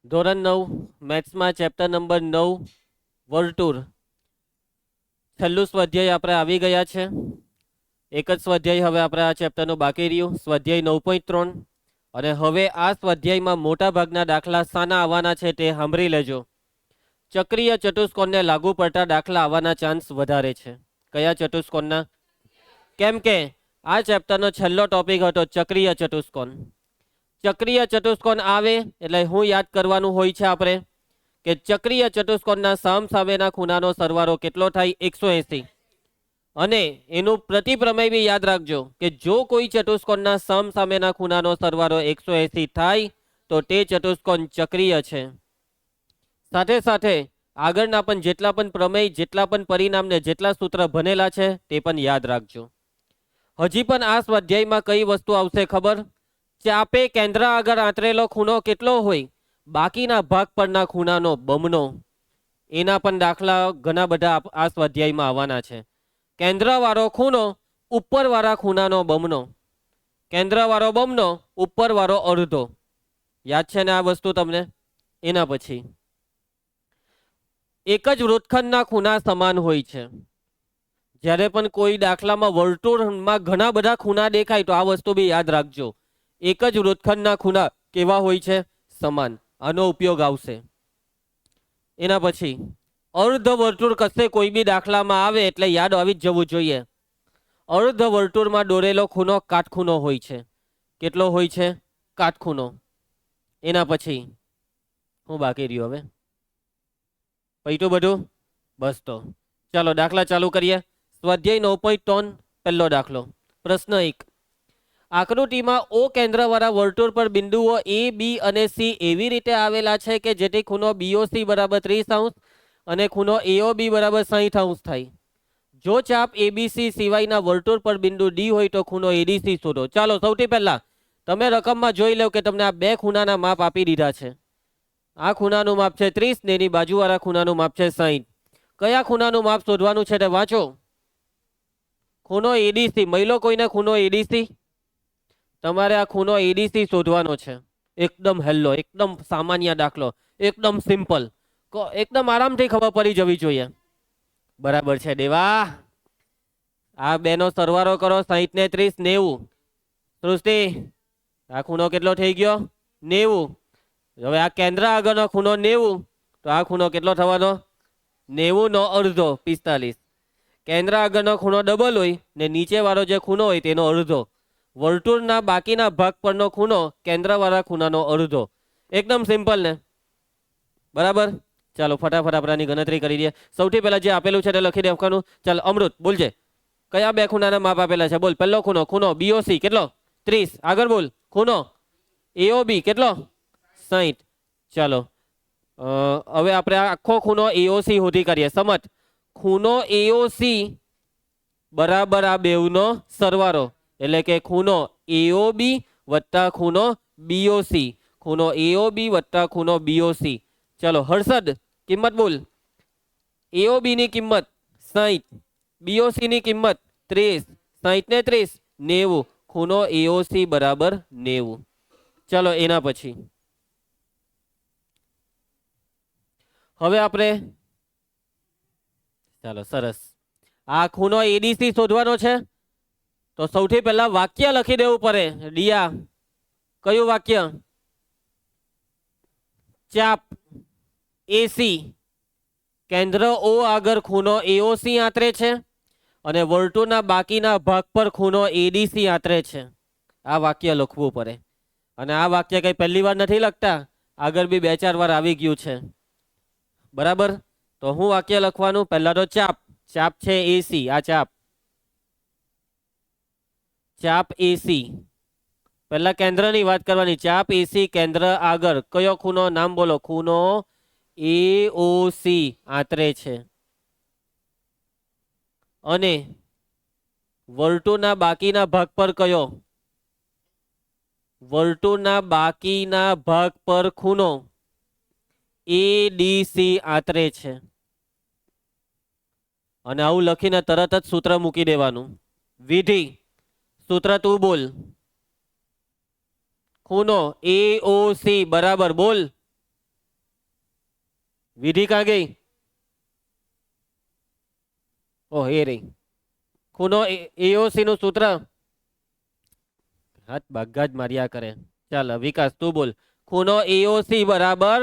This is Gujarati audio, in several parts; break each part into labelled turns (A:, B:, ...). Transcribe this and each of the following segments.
A: ધોરણ 9 મેથ્સમાં ચેપ્ટર નંબર 9 વર્તુળ છેલ્લું સ્વાધ્યાય આપણે આવી ગયા છે. એક જ સ્વાધ્યાય હવે આપણે આ ચેપ્ટરનું બાકી રહ્યું, સ્વાધ્યાય 9.3. અને હવે આ સ્વાધ્યાયમાં મોટા ભાગના દાખલા શાના આવવાના છે તે સાંભળી લેજો. ચક્રીય ચતુષ્કોણને લાગુ પડતા દાખલા આવવાના ચાન્સ વધારે છે. કયા ચતુષ્કોણના? કેમ કે આ ચેપ્ટરનો છેલ્લો ટોપિક હતો ચક્રીય ચતુષ્કોણ. ચક્રીય ચતુષ્કોણ આવે એટલે હું યાદ કરવાનું હોય છે આપણે કે ચક્રીય ચતુષ્કોણના સામસામેના ખૂણાનો સરવાળો કેટલો થાય? 180. અને એનું પ્રતિપ્રમેય બી યાદ રાખજો કે જો કોઈ ચતુષ્કોણના સામસામેના ખૂણાનો સરવાળો 180 થાય તો તે ચતુષ્કોણ ચક્રીય છે. સાથે સાથે આગળના પણ જેટલા પણ પ્રમેય, જેટલા પણ પરિણામ ને જેટલા સૂત્ર ભણેલા છે તે પણ યાદ રાખજો. હજી પણ આ સ્વાધ્યાયમાં કઈ વસ્તુ આવશે ખબર? ચાપે કેન્દ્ર આગળ આંતરેલો ખૂણો કેટલો હોય? બાકીના ભાગ પરના ખૂણાનો બમણો. એના પણ દાખલા ઘણા બધા આ સ્વાધ્યાયમાં આવવાના છે. કેન્દ્રવાળો ખૂણો ઉપરવાળા ખૂણાનો બમણો, કેન્દ્રવાળો બમણો ઉપરવાળો અડધો. યાદ છે ને આ વસ્તુ તમને? એના પછી એક જ વૃત્તખંડના ખૂણા સમાન હોય છે. જ્યારે પણ કોઈ દાખલામાં વર્તુળમાં ઘણા બધા ખૂણા દેખાય તો આ વસ્તુ બી યાદ રાખજો. એક જ વૃત્તખંડના ખૂણા કેવા હોય છે? સમાન. આનો ઉપયોગ આવશે. એના પછી અર્ધ વર્તુળ કશે કોઈ બી દાખલામાં આવે એટલે યાદ આવી જ જવું જોઈએ. અર્ધ વર્તુળમાં દોરેલો ખૂણો કાટખૂણો હોય છે. કેટલો હોય છે? કાટખૂણો. એના પછી હું બાકી રહ્યો હવે? પૈટું બધું? બસ તો ચાલો દાખલા ચાલુ કરીએ. સ્વાધ્યાય 9.3 પહેલો દાખલો. પ્રશ્ન 1. આકૃતિમાં ઓ કેન્દ્રવાળા વર્તુળ પર બિંદુઓ એ, બી અને સી એવી રીતે આવેલા છે કે જેથી ખૂણો બીઓસી બરાબર 30° અને ખૂણો એઓબી બરાબર 60° થાય. જો ચાપ એબીસી સિવાયના વર્તુળ પર બિંદુ ડી હોય તો ખૂણો એડીસી શોધો. ચાલો સૌથી પહેલા તમે રકમમાં જોઈ લો કે તમને આ બે ખૂણાના માપ આપી દીધા છે. આ ખૂણાનું માપ છે 30 ને એની બાજુવાળા ખૂણાનું માપ છે 60. કયા ખૂણાનું માપ શોધવાનું છે તે વાંચો. ખૂણો એડીસી. મહિલો કોઈને ખૂણો એડીસી? તમારે આ ખૂણો એડીસી શોધવાનો છે. એકદમ હેલ્લો, એકદમ સામાન્ય દાખલો, એકદમ સિમ્પલ, એકદમ આરામથી ખબર પડી જવી જોઈએ. બરાબર છે દેવા. આ બેનો સરવાળો કરો. 60 ને 30 90. સૃષ્ટિ, આ ખૂણો કેટલો થઈ ગયો? 90. હવે આ કેન્દ્ર આગળનો ખૂણો 90 તો આ ખૂણો કેટલો થવાનો? 90 નો અડધો 45. કેન્દ્ર આગળનો ખૂણો ડબલ હોય ને નીચે વાળો જે ખૂણો હોય તેનો અડધો. વર્તુળના બાકીના ભાગ પરનો ખૂણો કેન્દ્રવાળા ખૂણાનો અડધો. એકદમ સિમ્પલ ને? બરાબર. ચાલો ફટાફટ આપણાની ગણતરી કરી દઈએ. સૌથી પહેલા જે આપેલું છે તે લખી દેવાનું. ચાલ અમૃત બોલજે, કયા બે ખૂણાના માપ આપેલા છે? બોલ. પહેલો ખૂણો, ખૂણો બીઓસી કેટલો? 30. આગળ બોલ. ખૂણો એઓબી કેટલો? 60. ચાલો હવે આપણે આખો ખૂણો એઓસી શોધી કાઢીએ. સમજ, ખૂણો એઓસી બરાબર આ બેવનો સરવાળો, એટલે કે ખૂણો એઓબી વત્તા ખૂણો બીઓસી. ખૂણો એઓબી વત્તા ખૂણો બીઓસી. ચાલો હર્ષદ કિંમત બોલ. એઓબી ની કિંમત 60, બીઓસી ની કિંમત 30. 60 ને 30 90. ખૂણો એઓસી બરાબર 90. ચાલો એના પછી હવે આપણે ચાલો સરસ આ ખૂણો એડીસી શોધવાનો છે. તો સૌથી પહેલા વાક્ય લખી દેવું પડે. ડિયા, કયું વાક્ય? ચાપ એસી કેન્દ્ર ઓ આગળ ખૂણો એઓસી આંતરે છે અને વર્તુળના બાકીના ભાગ પર ખૂણો એડીસી આંતરે છે. આ વાક્ય લખવું પડે. અને આ વાક્ય કઈ પહેલી વાર નથી લખતા, આગળ બી 2-4 વાર આવી ગયું છે. બરાબર. તો હું વાક્ય લખવાનું. પહેલા તો ચાપ. ચાપ છે એસી. આ ચાપ, ચાપ એસી. પહેલા કેન્દ્રની વાત કરવાની. ચાપ એસી કેન્દ્ર આગળ કયો ખૂણો? નામ બોલો. ખૂણો એઓસી આંતરે છે અને વર્તુળના બાકીના ભાગ પર કયો? વર્તુળના બાકીના ભાગ પર ખૂણો એડીસી આંતરે છે. અને આવું લખીને તરત જ સૂત્ર મૂકી દેવાનું. વિધિ, સૂત્ર તું બોલ. ખૂણો એઓસી બરાબર બોલ. વિધિ ક્યાં ગઈ? ઓહ એ રહી. ખૂણો એઓસી નું સૂત્ર હાથ બાગા જ માર્યા કરે. ચાલ વિકાસ તું બોલ. ખૂણો એઓસી બરાબર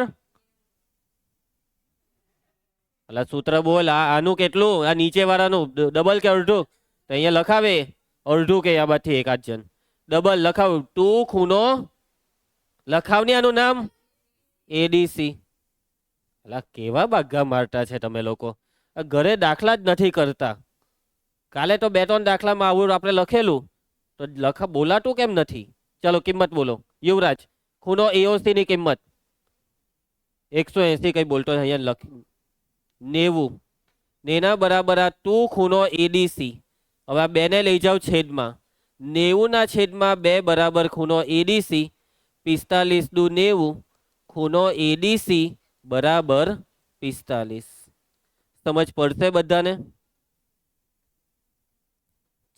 A: એટલે સૂત્ર બોલ. આનું કેટલું? આ નીચે વાળાનું ડબલ કે અડધું? તો અહીંયા લખાવે અડધું કે આ બાથી એકાદ જણ ડબલ લખાવ. 2 ખૂણો લખાવ ને આનું નામ એડીસી. અલા કેવા બાગા મારતા છે તમે લોકો. ઘરે દાખલા જ નથી કરતા. કાલે તો 2-3 દાખલામાં આવું આપણે લખેલું તો બોલાતું કેમ નથી? ચલો કિંમત બોલો. યુવરાજ ખૂણો એઓસી ની કિંમત 180 કઈ બોલતો અહીંયા લખ 90 નેના બરાબર આ 2 ખૂણો એડીસી. હવે આ 2 ને લઈ જાવ છેદમાં 90 ના છેદમાં 2 બરાબર ખૂણો એડીસી 45 દુ 90 ખૂણો એડીસી બરાબર 45. સમજ પડશે બધાને?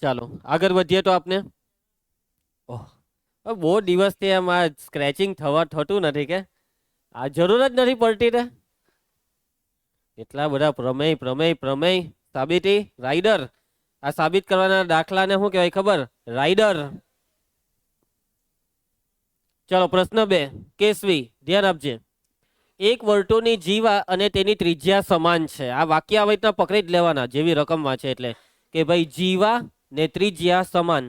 A: ચાલો આગળ વધીએ તો આપને બહુ દિવસથી આમ આ સ્ક્રેચિંગ થતું નથી કે આ જરૂર જ નથી પડતી ને. એટલા બધા પ્રમેય પ્રમેય પ્રમેય સાબિતી રાઈડર. આ સાબિત કરવાના દાખલાને શું કહેવાય ખબર? રાઈડર. ચલો પ્રશ્ન 2 કેસવી ધ્યાન આપજે. એક વર્તુળની જીવા અને તેની ત્રિજ્યા સમાન છે. આ વાક્ય આવી રીતના પકડી જ લેવાના જેવી રકમ વાંચે એટલે કે ભાઈ જીવા ને ત્રિજ્યા સમાન.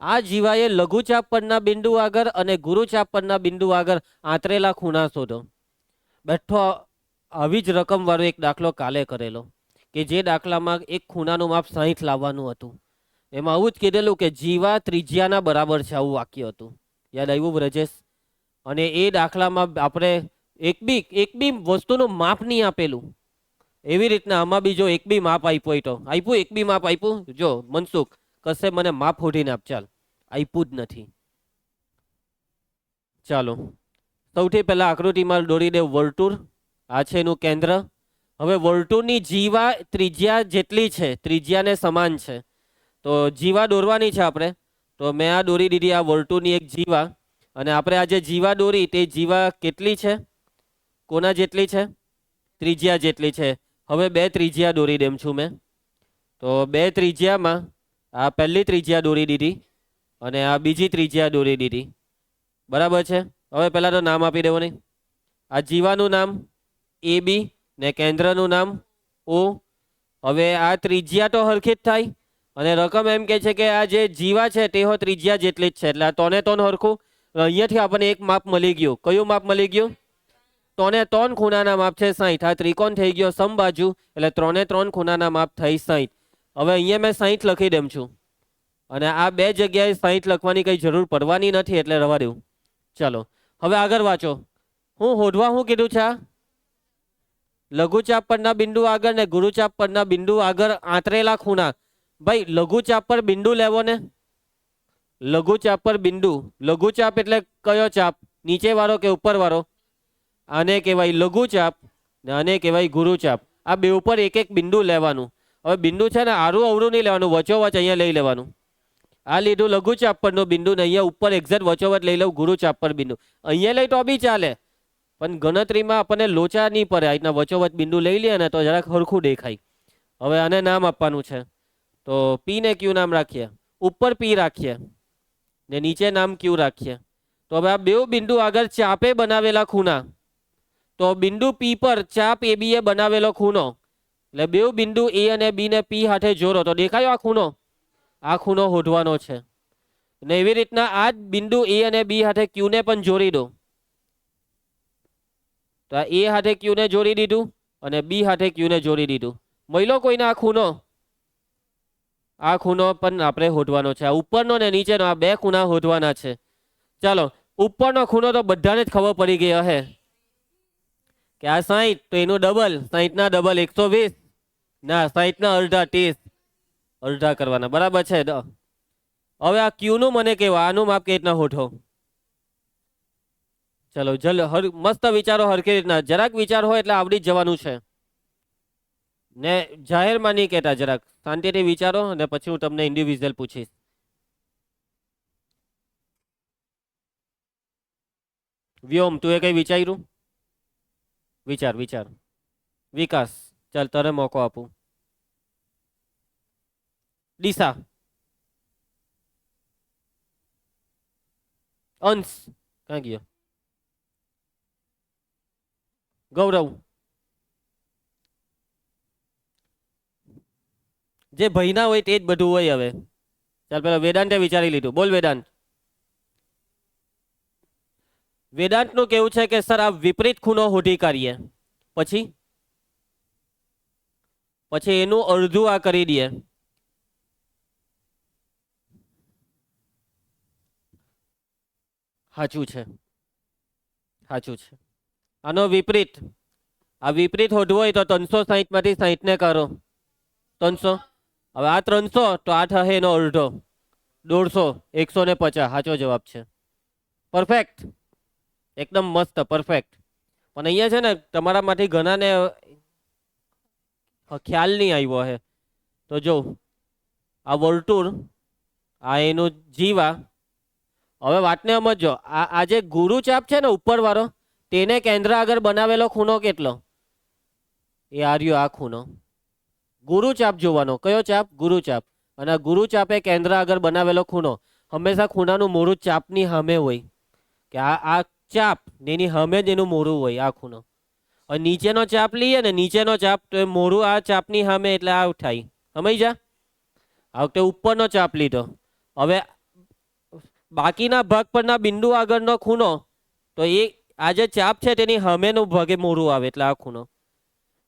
A: આ જીવાએ લઘુચાપ પરના બિંદુ આગળ અને ગુરુચાપ પરના બિંદુ આગળ આંતરેલા ખૂણા શોધો. બેઠો આવી જ રકમ વાળો એક દાખલો કાલે કરેલો કે જે દાખલામાં એક ખૂણાનું માપ 60 લાવવાનું હતું. એમાં આવું જ કીધેલું કે જીવા ત્રિજ્યાના બરાબર છે. આવું વાક્ય હતું. યાદ આવ્યું બ્રજેશ? અને એ દાખલામાં આપણે એક બી વસ્તુનું માપ નહીં આપેલું. એવી રીતના આમાં બી જો એક બી માપ આપ્યું હોય તો આપ્યું. એક બી માપ આપ્યું? જો મનસુખ કશે મને માપ ફોડીને આપ. ચાલ આપ્યું જ નથી. ચાલો સૌથી પહેલા આકૃતિમાં દોરી દે વર્તુળ. આ છે એનું કેન્દ્ર. હવે વર્તુળની જીવા ત્રિજ્યા જેટલી છે ત્રિજ્યાને સમાન છે તો જીવા દોરવાની છે આપણે. તો મેં આ દોરી દીધી આ વર્તુળની એક જીવા. અને આપણે આ જે જીવા દોરી તે જીવા કેટલી છે? કોના જેટલી છે? ત્રિજ્યા જેટલી છે. હવે 2 ત્રિજ્યા દોરી દેમ છું મેં. તો 2 ત્રિજ્યામાં આ પહેલી ત્રિજ્યા દોરી દીધી અને આ બીજી ત્રિજ્યા દોરી દીધી. બરાબર છે. હવે પહેલા તો નામ આપી દેવો નહીં. આ જીવાનું નામ એ બી ને કેન્દ્રનું નામ ઓ. હવે આ ત્રિજ્યા તો હરખી જ થાય અને રકમ એમ કે છે કે આ જે જીવા છે તે ત્રિજ્યા જેટલી જ છે એટલે આ 3 હરખું. અહીંયાથી આપણને એક માપ મળી ગયું. કયું માપ મળી ગયું? 3 ખૂણાના માપ છે 60. આ ત્રિકોણ થઈ ગયો સમબાજુ એટલે 3 ખૂણાના માપ થઈ 60. હવે અહીંયા મેં 60 લખી દેમ છું અને આ 2 જગ્યાએ 60 લખવાની કઈ જરૂર પડવાની નથી એટલે રવા દેવું. ચાલો હવે આગળ વાંચો. હું હોધવા શું કીધું છે? લઘુચાપ પરના બિંદુ આગળ ને ગુરુચાપ પરના બિંદુ આગળ આંતરેલા ખૂણા. ભાઈ લઘુચાપ પર બિંદુ લેવો ને. લઘુચાપ પર બિંદુ. લઘુચાપ એટલે કયો ચાપ? નીચે વાળો કે ઉપર વાળો? આને કહેવાય લઘુચાપ ને આને કહેવાય ગુરુચાપ. આ બે ઉપર એક એક બિંદુ લેવાનું. હવે બિંદુ છે ને આરું અવરું નહીં લેવાનું, વચોવચ અહીંયા લઈ લેવાનું. આ લીધું લઘુચાપ પરનું બિંદુ ને અહીંયા ઉપર એક્ઝેક્ટ વચોવચ લઈ લઉં ગુરુચાપ પર બિંદુ. અહીંયા લઈ તો બી ચાલે પણ ગણતરીમાં આપણને લોચા નહીં પડે. આ રીતના વચોવચ બિંદુ લઈ લે ને તો જરાક સરખું દેખાય. હવે આને નામ આપવાનું છે તો પી ને ક્યુ નામ રાખીએ. ઉપર પી રાખીએ ને નીચે નામ ક્યુ રાખીએ. તો હવે આ બે બિંદુ આગળ ચાપે બનાવેલા ખૂણા. તો બિંદુ પી પર ચાપ એ બી એ બનાવેલો ખૂણો એટલે બે બિંદુ એ અને બી ને પી હાથે જોડો તો દેખાયો આ ખૂણો. આ ખૂણો શોધવાનો છે ને એવી રીતના આ જ બિંદુ એ અને બી હાથે ક્યુ ને પણ જોડી દો. તો આ એ હાથે ક્યુ ને જોડી દીધું અને બી હાથે ક્યુ ને જોડી દીધું. મળ્યો કોઈને આ ખૂણો? આ ખૂણો પણ આપણે શોધવાનો છે. આ ઉપરનો ને નીચેનો આ 2 ખૂણા શોધવાના છે. ચાલો ઉપરનો ખૂણો તો બધાને જ ખબર પડી ગઈ હશે કે આ 60 તો એનું ડબલ. 60 ના ડબલ 120 ના 60 ના અડધા 30. અડધા કરવાના બરાબર છે. હવે આ ક્યુ નું મને કેવા આનું માપ કેવી રીતના શોધો? ચલો મસ્ત વિચારો હરખી રીતના. જરાક વિચાર હોય એટલે આવડી જ જવાનું છે ને જાહેરમાં નહીં કહેતા. જરાક શાંતિથી વિચારો અને પછી હું તમને ઇન્ડિવિજ્યુઅલ પૂછીશ. વ્યોમ તું એ કઈ વિચાર્યું? વિચાર વિચાર. વિકાસ, ચાલ તને મોકો આપું. દિશા, અંશ, ક્યાં ગયો? ગૌરવ, જે ભયના હોય તે જ બધું હોય. હવે ચાલ પેલા વેદાંતે વિચારી લીધું. બોલ વેદાંત. વેદાંતનું કેવું છે કે સર આ વિપરીત ખૂણો શોધી કાઢીએ, પછી પછી એનું અડધું આ કરી દઈએ. સાચું છે, સાચું છે. આનો વિપરીત, આ વિપરીત શોધવો હોય તો 360 માંથી 60 ને કરો 300. હવે આ 300 તો આ થશે એનો અડધો 150, 150. સાચો જવાબ છે. પરફેક્ટ, એકદમ મસ્ત, પરફેક્ટ. પણ અહીંયા છે ને તમારા માંથી ઘણાને ખ્યાલ નહીં આવ્યો હે. તો જો આ વર્તુળ, આ એનું જીવા. હવે વાતને સમજો. આ જે ગુરુ ચાપ છે ને ઉપર વાળો, તેને કેન્દ્ર આગળ બનાવેલો ખૂણો કેટલો? એ આર્યો આ ખૂણો. ગુરુ ચાપ જોવાનો. કયો ચાપ? ગુરુ ચાપ. અને આ ગુરુ ચાપે કેન્દ્ર આગળ બનાવેલો ખૂણો. હંમેશા ખૂણાનું મોરું ચાપની સામે હોય, કે આ ચાપ એની સામે જ એનું મોરું હોય, આ ખૂણો. અને નીચેનો ચાપ લઈએ ને, નીચેનો ચાપ, તો એ મોરું આ ચાપની સામે, એટલે આ થાય. સમજ જા. આ વખતે ઉપરનો ચાપ લીધો. હવે બાકીના ભાગ પરના બિંદુ આગળનો ખૂણો, તો એ આ જે ચાપ છે તેની સામેનું ભાગે મોરું આવે, એટલે આ ખૂણો.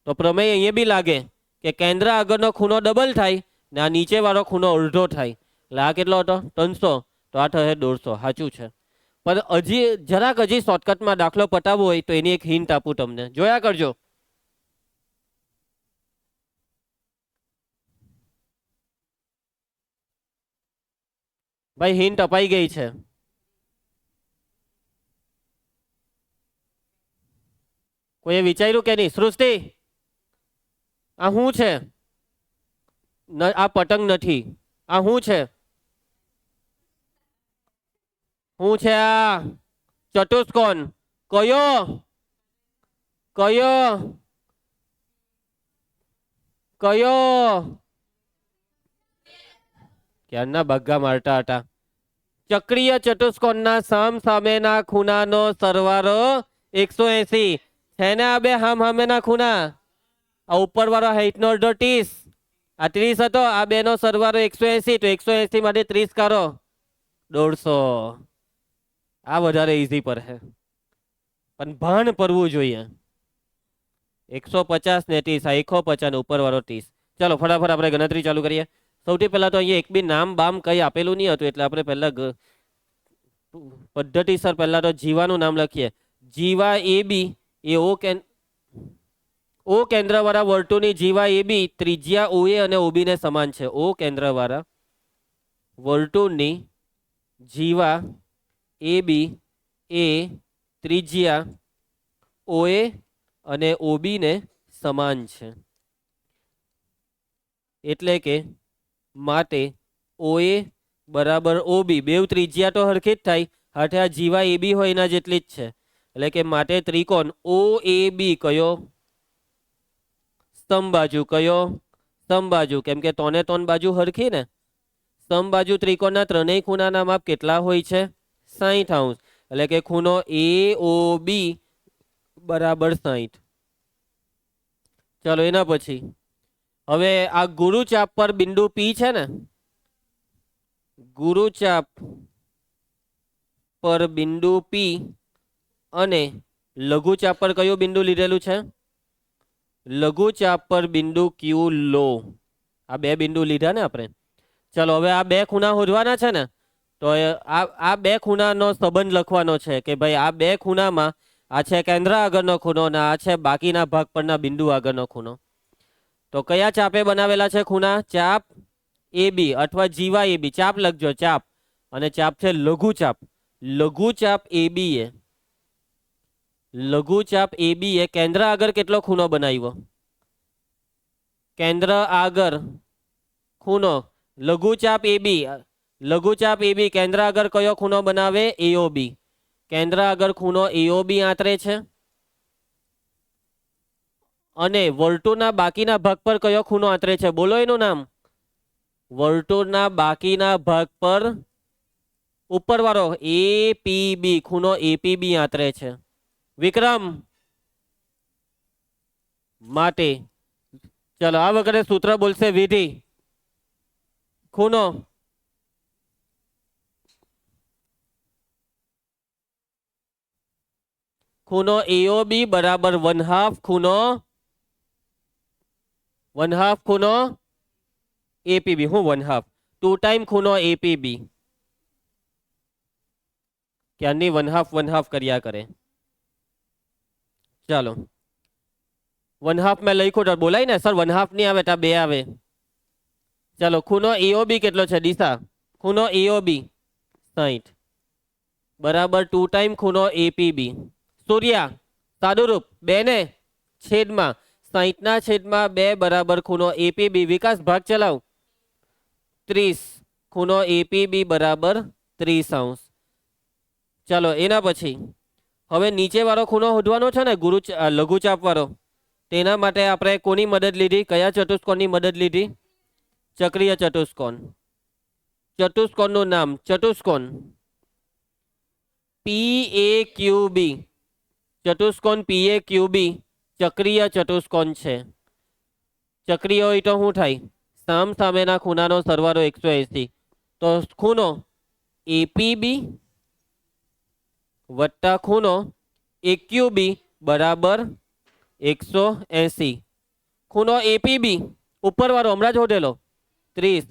A: તો પ્રમેય અહીંયા બી લાગે કે કેન્દ્ર આગળનો ખૂણો ડબલ થાય ને આ નીચે વાળો ખૂણો અડધો થાય. એટલે આ કેટલો હતો? 300. તો આ થશે 150. સાચું છે. પણ હજી શોર્ટકટમાં દાખલો પતાવવો હોય તો એની એક હિન્ટ આપું તમને, જોયા કરજો. ભાઈ હિન્ટ અપાઈ ગઈ છે. કોઈએ વિચાર્યું કે નહીં? સૃષ્ટિ, આ શું છે? આ પતંગ નથી. આ શું છે? શું છે આ? ચતુષ્કોણ. કયો? કયો? કયો? ક્યારના બગ્ગા મારતા હતા. ચક્રીય ચતુષ્કોણના સામ સામેના ખૂણાનો સરવાળો 180 છે ને. આ બે હામ સામેના ખૂણા, આ ઉપર વાળો હાઈટનો અડધો 30, આ 30 હતો. આ બે નો સરવાળો 180, તો 180 માટે 30 કરો 150. આ વધારે ઈઝી પર છે, પણ ભાન પડવું જોઈએ. 150 ને 30, આ 150 ને ઉપર વાળો 30. ચાલો ફટાફટ આપણે ગણતરી ચાલુ કરીએ. સૌથી પહેલા તો અહીંયા એક બી નામ બામ કઈ આપેલું નહીં હતું, એટલે આપણે પહેલા પદ્ધતિસર પહેલા તો જીવાનું નામ લખીએ. જીવા એ બી એ ઓ કેન્દ્રવાળા વર્તુળની જીવા એ બી ત્રિજ્યા OA અને OB ને સમાન છે. ઓ કેન્દ્રવાળા વર્તુળની જીવા એ બી એ ત્રિજ્યા OA અને OB ને સમાન છે. એટલે કે માટે OA બરાબર OB, બેવ ત્રિજ્યા તો હરખી જ થાય. હાથે આ જીવા AB હોય એના જેટલી જ છે. એટલે કે માટે ત્રિકોણ OAB કયો? સમબાજુ. કયો? સમબાજુ. કેમ કે 3 બાજુ હરખી ને. સમબાજુ ત્રિકોણના ત્રણેય ખૂણાના માપ કેટલા હોય છે? 60°. એટલે કે ખૂણો AOB બરાબર 60. ચલો એના પછી હવે આ ગુરુચાપ પર બિંદુ P છે ને, ગુરુચાપ પર બિંદુ P અને લઘુચાપ પર કયું બિંદુ લીધેલું છે? લઘુચાપ પર બિંદુ Q લો. આ બે બિંદુ લીધા ને આપણે. ચલો હવે આ બે ખૂણા શોધવાના છે ને, તો આ બે ખૂણાનો સંબંધ લખવાનો છે કે ભાઈ આ બે ખૂણામાં આ છે કેન્દ્ર આગળનો ખૂણો અને આ છે બાકીના ભાગ પરના બિંદુ આગળનો ખૂણો. તો કયા ચાપે બનાવેલા છે ખૂણા? ચાપ AB અથવા જીવા AB. ચાપ લખજો, ચાપ. અને ચાપ છે લઘુચાપ. લઘુચાપ AB એ કેન્દ્ર આગળ કેટલો ખૂણો બનાવ્યો? કેન્દ્ર આગળ ખૂણો લઘુચાપ AB કેન્દ્ર આગળ કયો ખૂણો બનાવે? AOB. કેન્દ્ર આગળ ખૂણો AOB આંતરે છે. અને વર્તુળના બાકીના ભાગ પર કયો ખૂણો આંતરે છે? બોલો એનું નામ. વર્તુળના બાકીના ભાગ પર ઉપરવાળો એપીબી, ખૂણો એપીબી આંતરે છે. વિક્રમ માટે ચલો આ વખતે સૂત્ર બોલશે વિધિ. ખૂણો ખૂણો એઓબી બરાબર 1/2 ખૂણો એપીબી. હું 1/2 2 ટાઈમ ખૂણો એપીબી. ક્યારની 1/2 કર્યા કરે. ચાલો 1/2 મેં લખ્યું તો બોલાય ને સર 1/2 નહીં આવે ત્યાં 2 આવે. ચાલો ખૂણો એઓબી કેટલો છે દિશા? ખૂણો એઓબી 60 બરાબર 2 ટાઈમ ખૂણો એપીબી. સૂર્યા સાદુરૂપ 2 ને છેદમાં 60/2 બરાબર ખૂણો એપીબી. વિકાસ ભાગ ચલાવ 30 ખૂણો એપીબી બરાબર 30°. ચાલો એના પછી હવે નીચે વાળો ખૂણો શોધવાનો છે ને લઘુચાપ વાળો. તેના માટે આપણે કોની મદદ લીધી? કયા ચતુષ્કોણની મદદ લીધી? ચક્રીય ચતુષ્કોણ. ચતુષ્કોણનું નામ ચતુષ્કોણ PAQB. ચતુષ્કોણ PAQB ચક્રીય ચતુષ્કોણ છે. ચક્રીય હોય તો શું થાય? સામ સામેના ખૂણાનો સરવાળો 180. તો ખૂણો એપીબી વત્તા ખૂણો એક્યુબી બરાબર 180. ખૂણો એપીબી ઉપરવાળો હમણાં જ શોધેલો 30.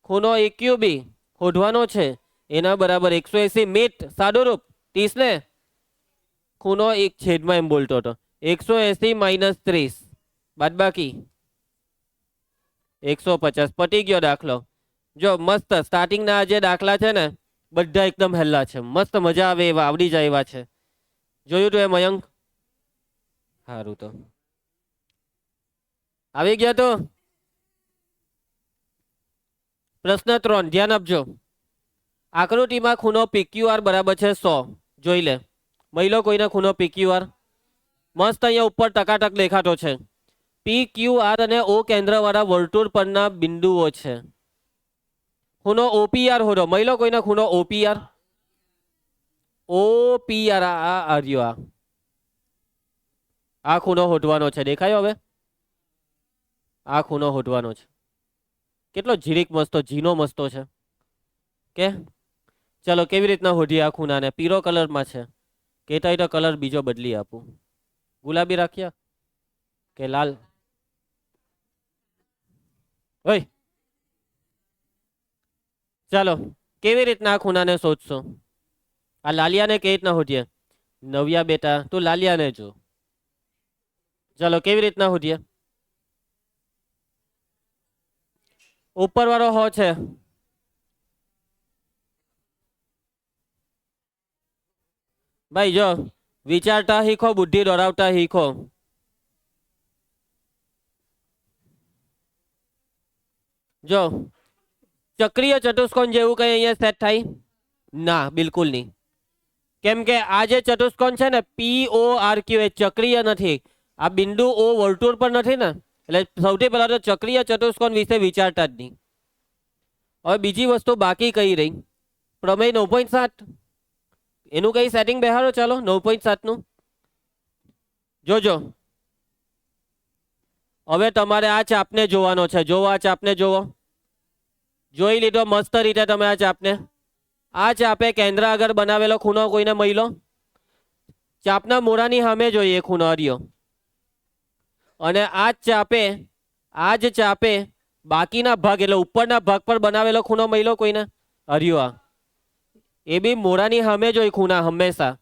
A: ખૂણો એક્યુબી શોધવાનો છે એના બરાબર 180. મીટ સાદુરૂપ 30 ને ખૂણો એક છેદમાં એમ બોલતો હતો. 180 - 30 બાદબાકી 150. પતી ગયો દાખલો. જો મસ્ત સ્ટાર્ટિંગના જે દાખલા છે ને બધા એકદમ હેલ્લા છે. મસ્ત મજા આવે એવા, આવડી જાય એવા છે. જોયું તું એ મયંક? સારું તો આવી ગયા. તો પ્રશ્ન 3 ધ્યાન આપજો. આકૃતિમાં ખૂણો PQR બરાબર છે 100. જોઈ લે મહિલો કોઈના ખૂણો PQR મસ્ત અહીંયા ઉપર ટકાટક દેખાતો છે. PQR અને O કેન્દ્રવાળા વર્તુળ પરના બિંદુઓ છે. ખૂણો OPR હોડો. મહિલો કોઈના ખૂણો OPR આ આર્યો આ ખૂણો હોધવાનો છે. દેખાયો? હવે આ ખૂણો હોધવાનો છે. કેટલો જીરીક મસ્તો ઝીનો મસ્તો છે કે. ચલો કેવી રીતના હોધીએ આ ખૂણાને? પીળો કલરમાં છે. કહેતા હોય તો કલર બીજો બદલી આપું. ગુલાબી રાખ્યા કે લાલ? ઓય ચાલો કેવી રીતના આ ખૂણાને શોધશો? આ લાલિયાને કેવી રીતના હોધીએ? નવ્યા બેટા તું લાલિયાને જો. ચાલો કેવી રીતના હોધીએ? ઉપરવાળો હો છે. ભાઈ જો વિચારતા શીખો, બુદ્ધિ દોડાવતા શીખો. જો ચક્રીય ચતુષ્કોણ જેવું કઈ અહીંયા સેટ થાય ના, બિલકુલ નહીં. કેમ કે આ જે ચતુષ્કોણ છે ને PORQ એ ચક્રીય નથી. આ બિંદુ O વર્તુળ પર નથી ને, એટલે સૌથી પહેલા તો ચક્રીય ચતુષ્કોણ વિશે વિચારતા જ નહીં. હવે બીજી વસ્તુ બાકી કઈ રહી? પ્રમેય 9.7 એનું કઈ સેટિંગ બેહારો. ચાલો 9.7 નું જોજો. હવે તમારે આ ચાપને જોવાનો છે. જોવો આ ચાપને જોવો. જોઈ લીધો મસ્ત રીતે તમે આ ચાપને. આ ચાપે કેન્દ્ર આગળ બનાવેલો ખૂણો કોઈને મહિલો? ચાપના મૂળાની સામે જોઈએ ખૂણો હરિયો. અને આ જ ચાપે બાકીના ભાગ એટલે ઉપરના ભાગ પર બનાવેલો ખૂણો મહિલો કોઈને? હરિયો. એ બી મૂળાની સામે જોઈ ખૂણા હંમેશા.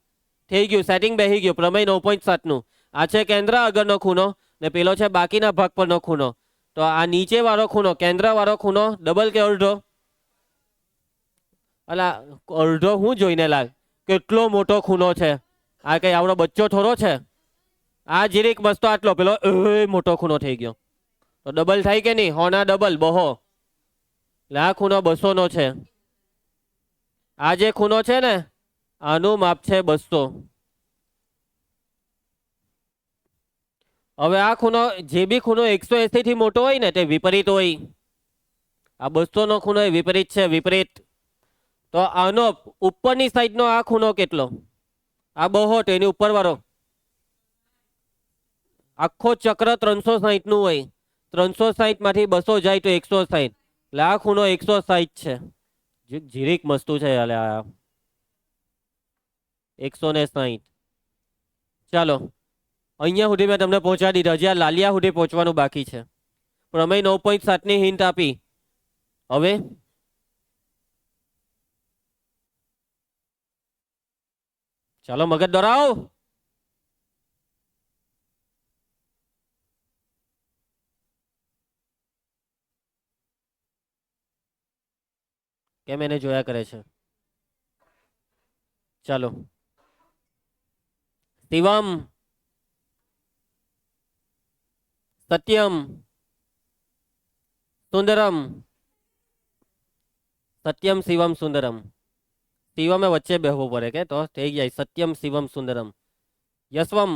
A: થઈ ગયું, સેટિંગ બેસી ગયું. પ્રમેય 9.7 નું આ છે કેન્દ્ર આગળનો ખૂણો ને પેલો છે બાકીના ભાગ પરનો ખૂણો. તો આ નીચે વાળો ખૂણો કેન્દ્ર વાળો ખૂણો ડબલ કે અડધો? અલા અડધો હું જોઈને લાગ કેટલો મોટો ખૂણો છે. આ કઈ આવડો બચ્ચો થોડો છે. આ જીરીક મસ્તો આટલો, પેલો મોટો ખૂણો થઈ ગયો. તો ડબલ થાય કે નહીં? હોના ડબલ બહો. એટલે આ ખૂણો 200 નો છે. આ જે ખૂણો છે ને આનું માપ છે 200. હવે આ ખૂણો જે બી ખૂણો 180 થી મોટો હોય ને તે વિપરીત હોય. આ 200 નો ખૂણો એ વિપરીત છે, વિપરીત. તો આનો ઉપરની સાઈડ નો આ ખૂણો કેટલો? આ 62 એની ઉપર વાળો આખો ચક્ર 360 નું હોય. 360 માંથી 200 જાય તો 160. એટલે આ ખૂણો 160 છે. જીરીક મસ્તુ છે એટલે આ 160. ચાલો અહીંયા સુધી મેં તમને પહોંચાડી દીધા. હજી આ લાલિયા સુધી પહોંચવાનું બાકી છે. પ્રમેય 9.7 ની હિન્ટ આપી. હવે ચાલો મગજ દોરાવો. કેમ એને જોયા કરે છે? ચાલો શિવમ સત્યમ સુંદરમ. સત્યમ શિવમ સુંદરમ. શિવમે વચ્ચે બેહવું પડે કે તો થઈ જાય સત્યમ શિવમ સુંદરમ. યશવમ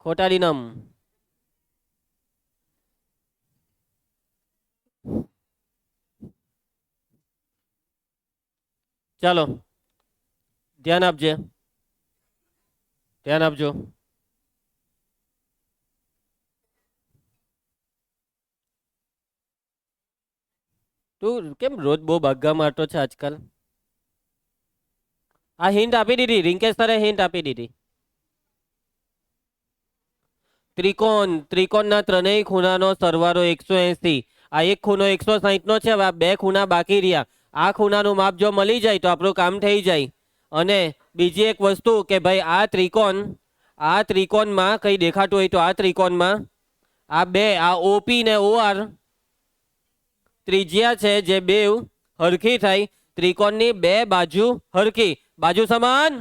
A: ખોટાડીનમ. ચાલો ધ્યાન આપજે, ધ્યાન આપજો. તું કેમ રોજ બહુ ભાગ્ગા મારતો છે આજકાલ? આ હિન્ટ આપી દીધી, રિંકેશ સરે હિન્ટ આપી દીધી. ત્રિકોણ, ત્રિકોણના ત્રણેય ખૂણાનો સરવાળો 180. આ એક ખૂણો 160 નો છે. હવે આ બે ખૂણા બાકી રહ્યા. આ ખૂણાનું માપ જો મળી જાય તો આપણું કામ થઈ જાય. અને બીજી એક વસ્તુ કે ભાઈ આ ત્રિકોણમાં કઈ દેખાતું હોય તો આ ત્રિકોણમાં આ બે આ ઓપી ને ઓઆર ત્રિજ્યા છે જે બે હરખી થાય. ત્રિકોણની બે બાજુ હરખી, બાજુ સમાન.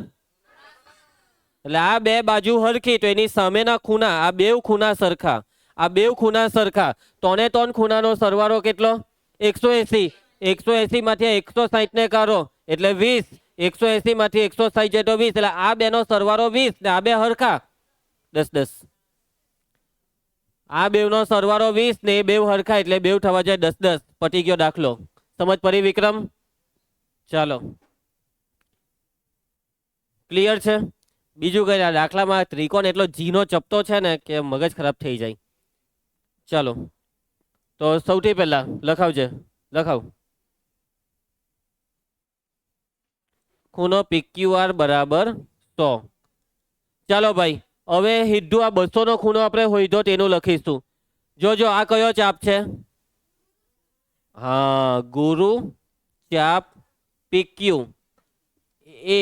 A: એટલે આ બે બાજુ હરખી તો એની સામેના ખૂણા, આ બે ખૂણા સરખા. આ બે ખૂણા સરખા. ત્રણે ત્રણ ખૂણાનો સરવાળો કેટલો? 180. 180 માંથી 160 ને કાઢો એટલે 20. 180 માંથી 160 જાય તો 20. એટલે આ બે નો સરવાળો 20 ને આ બે હરખા 10. આ બે નો સરવાળો 20 ને એ બે હરખા એટલે બે થવા જાય 10. પટી ગયો દાખલો. સમજ પડી વિક્રમ? ચાલો ક્લિયર છે? બીજું કઈ આ દાખલામાં ત્રિકોણ એટલો જીનો ચપટો છે ને કે મગજ ખરાબ થઈ જાય. ચાલો તો સૌથી પહેલા લખાવજે, લખાવ. ખૂણો PQR બરાબર 100. ચાલો ભાઈ હવે સીધું આ 200 નો ખૂણો આપણે હોઈધો તેનું લખીશું. જોજો આ કયો ચાપ છે? હા, ગુરુ ચાપ PQ. એ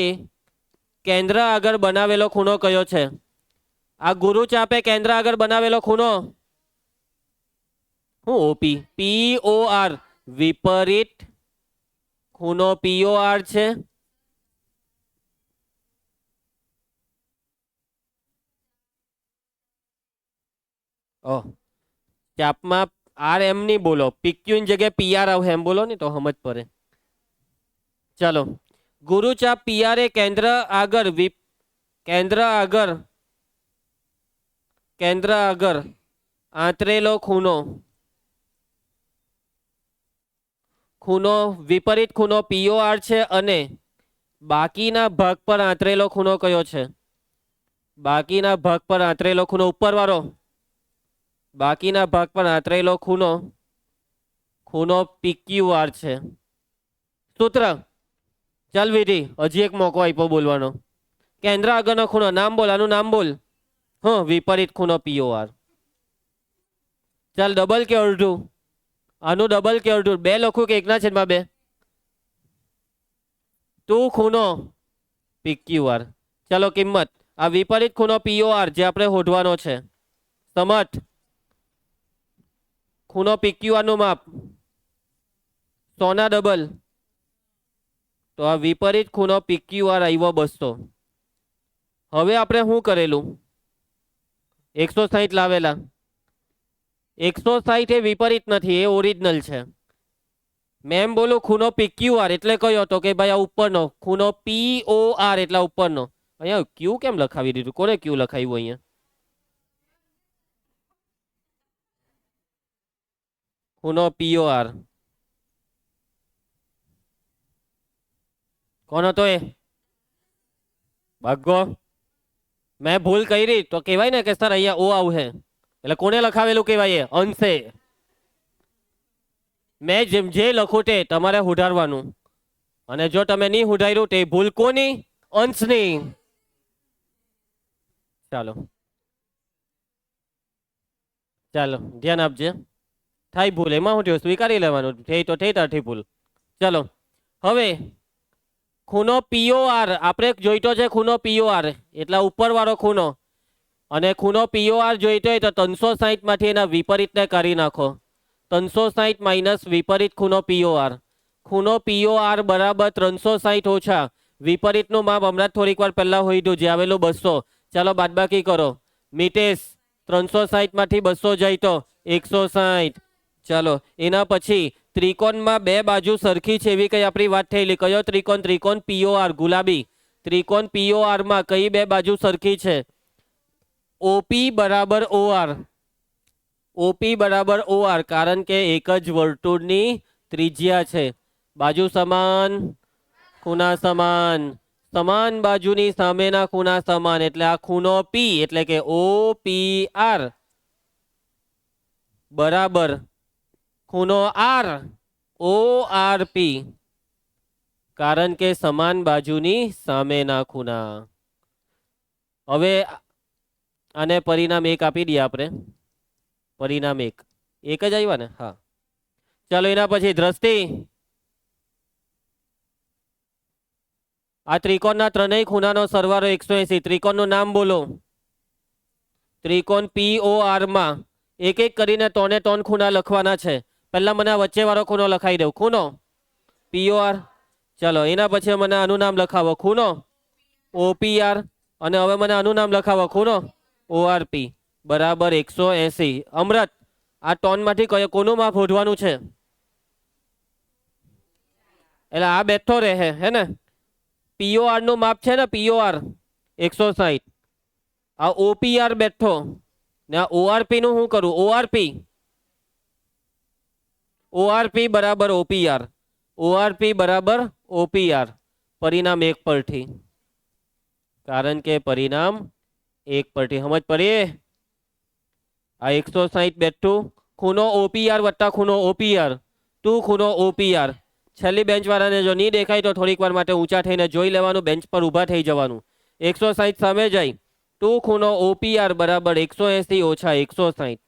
A: કેન્દ્ર આગળ બનાવેલો ખૂણો કયો છે? આ ગુરુ ચાપે કેન્દ્ર આગળ બનાવેલો ખૂણો હું ઓપી POR. વિપરીત ખૂણો POR છે. ચાપમાં આર એમ ની બોલો, PQ ની જગ્યાએ PR આવે એમ બોલો ને તો સમજ પડે. ચાલો ગુરુ ચાપ PR એ કેન્દ્ર આગળ આંતરેલો ખૂણો વિપરીત ખૂણો POR છે. અને બાકીના ભાગ પર આંતરેલો ખૂણો કયો છે? બાકીના ભાગ પર આંતરેલો ખૂણો ઉપર વાળો. બાકીના ભાગ પર આંતરેલો ખૂણો PQR છે. સૂત્ર. ચાલ વિધિ હજી એક મોકો આપ્યો બોલવાનો. કેન્દ્ર આગળનો ખૂણો નામ બોલ, આનું નામ બોલ. વિપરીત ખૂણો POR. ચાલ ડબલ કે અડધું? આનું ડબલ કે અડધું? બે લખું કે એકના છેદમાં બે? તું ખૂણો PQR. ચાલો કિંમત આ વિપરીત ખૂણો POR જે આપણે શોધવાનો છે. સમજ ખૂણો PQR નું માપ 100 ના ડબલ. તો આ વિપરીત ખૂણો PQR આવ્યો 200. હવે આપણે શું કરેલું? 160 લાવેલા. 160 એ વિપરીત નથી, એ ઓરિજિનલ છે. મેમ બોલું ખૂણો PQR એટલે કયો? તો કે ભાઈ આ ઉપરનો ખૂણો POR એટલે ઉપરનો. અહીંયા ક્યુ કેમ લખાવી દીધું? કોને ક્યુ લખાવ્યું અહીંયા? ખૂણો POR કોણ હતો એ? ભાગો. મેં ભૂલ કરી તો કહેવાય ને કે સર અહીંયા ઓ આવશે, એટલે કોને લખાવેલું કહેવાય? અંશે. મેં જેમ જે લખું તે તમારે સુધારવાનું, અને જો તમે નહીં સુધાર્યું તે ભૂલ કોની? અંશની. ચાલો ચાલો ધ્યાન આપજે. થાય ભૂલ એમાં શું થયું? સ્વીકારી લેવાનું, થઈ તો થઈ તારથી ભૂલ. ચાલો હવે ખૂણો POR આપણે જોઈતો છે, ખૂણો POR એટલે ઉપરવાળો ખૂણો, અને ખૂણો POR જોઈતો હોય તો 360 માંથી એના વિપરીતને કાઢી નાખો. 360 માઇનસ વિપરીત ખૂણો POR. ખૂણો POR બરાબર 360 ઓછા વિપરીતનું માપ હમણાં થોડીક વાર પહેલા હોય હતું જે આવેલું 200. ચાલો બાદબાકી કરો. મિટેશ 360 માંથી 200 જાય તો 160. ચાલો એના પછી ત્રિકોણમાં બે બાજુ સરખી છે એવી કઈ આપણી વાત થયેલી. કયો ત્રિકોણ? ત્રિકોણ POR ગુલાબી. ત્રિકોણ POR માં કઈ બે બાજુ સરખી છે? OP બરાબર OR. OP બરાબર OR કારણ કે એક જ વર્તુળની ત્રિજ્યા છે. બાજુ સમાન, ખૂણા સમાન. સમાન બાજુની સામેના ખૂણા સમાન એટલે આ ખૂણો P એટલે કે OPR બરાબર ખૂણો R ORP કારણ કે સમાન બાજુની સામેના ખૂણા. હવે આને પરિણામ 1 આપી દઈએ આપણે. પરિણામ 1 જ આવ્યા ને? હા. ચાલો એના પછી દ્રષ્ટિ. આ ત્રિકોણના ત્રણેય ખૂણાનો સરવાળો 180. ત્રિકોણનું નામ બોલો. ત્રિકોણ POR માં એક એક કરીને 3 ખૂણા લખવાના છે. પહેલા મને વચ્ચે વાળો ખૂણો લખાઈ દઉં. ખૂણો POR. ચાલો એના પછી મને આનું નામ લખાવો. ખૂણો OPR. અને હવે મને આનું નામ લખાવો. ખૂણો ORP બરાબર 180. અમૃત આ ટોનમાંથી કોનું માપ શોધવાનું છે? એટલે આ બેઠો રહે હે ને? POR નું માપ છે ને? POR 160. આ OPR બેઠો ને આ ORP નું શું કરું? ORP બરાબર OPR. ORP બરાબર OPR. પરિણામ 1 પરથી, કારણ કે પરિણામ 1 પરથી સમજ પડી. આ 160 બેઠું ખૂણો OPR વત્તા ખૂણો OPR તું ખૂણો OPR. છેલ્લી બેન્ચ વાળાને જો નહીં દેખાય તો થોડીક વાર માટે ઊંચા થઈને જોઈ લેવાનું, બેન્ચ પર ઊભા થઈ જવાનું. 160 સામે જાય. તું ખૂણો OPR બરાબર 180 ઓછા 160.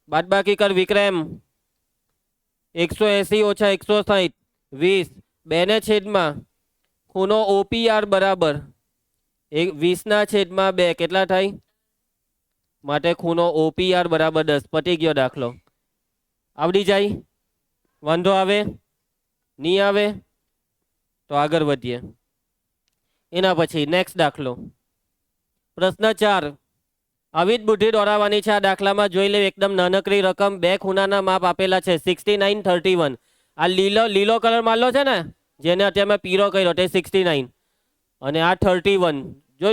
A: બાદબાકી કર વિક્રમ. 180 ઓછા 160 20. 2 ને છેદમાં ખૂણો OPR બરાબર 20 ના છેદમાં 2 કેટલા થાય? માટે ખૂણો OPR બરાબર 10. પતી ગયો દાખલો. આવડી જાય? વાંધો આવે? નહીં આવે તો આગળ વધીએ. એના પછી નેક્સ્ટ દાખલો. પ્રશ્ન 4. આવી જ બુદ્ધિ દોરાવવાની છે. આ દાખલામાં જોઈ લે એકદમ નાનકડી રકમ. 2 ખૂણાના માપ આપેલા છે 69 31. આ લીલો કલર મારલો છે ને, જેને અત્યારે મેં પીળો કર્યો તે 69 અને આ 31.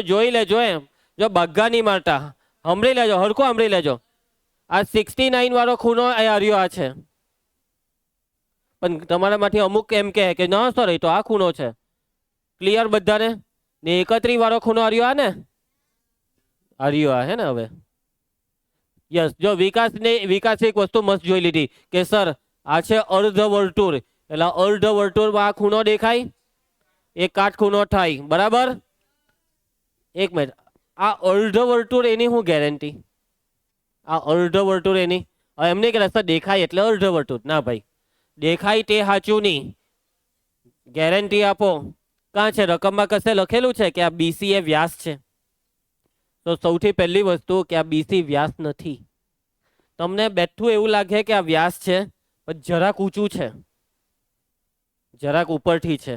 A: જોઈ લેજો એમ, જો બગ્ગા નહીં મારતા. સાંભળી લેજો, હરખું સાંભળી લેજો. આ 69 વાળો ખૂણો આર્યો આ છે, પણ તમારામાંથી અમુક એમ કહે કે ના સર એ તો આ ખૂણો છે. ક્લિયર બધાને? ને 31 વાળો ખૂણો આર્યો આ ને? આર્યો આ હે ને? હવે યસ, જો વિકાસ એક વસ્તુ મસ્ત જોઈ લીધી કે સર આ છે અર્ધ વર્તુળ, એટલે અર્ધ વર્તુળમાં આ ખૂણો દેખાય, એક કાટખૂણો થાય. બરાબર? એક મિનિટ, આ અર્ધ વર્તુળ એની શું ગેરંટી? આ અર્ધ વર્તુળ એની એમને કે રસ્તા દેખાય એટલે અર્ધ વર્તુળ ના ભાઈ, દેખાય તે સાચું નહીં. ગેરંટી આપો. કાં છે રકમમાં કશે લખેલું છે કે આ BC એ વ્યાસ છે? તો સૌથી પહેલી વસ્તુ કે આ BC વ્યાસ નથી. તમને બેઠું એવું લાગે કે આ વ્યાસ છે, પણ જરાક ઊંચું છે, જરાક ઉપરથી છે.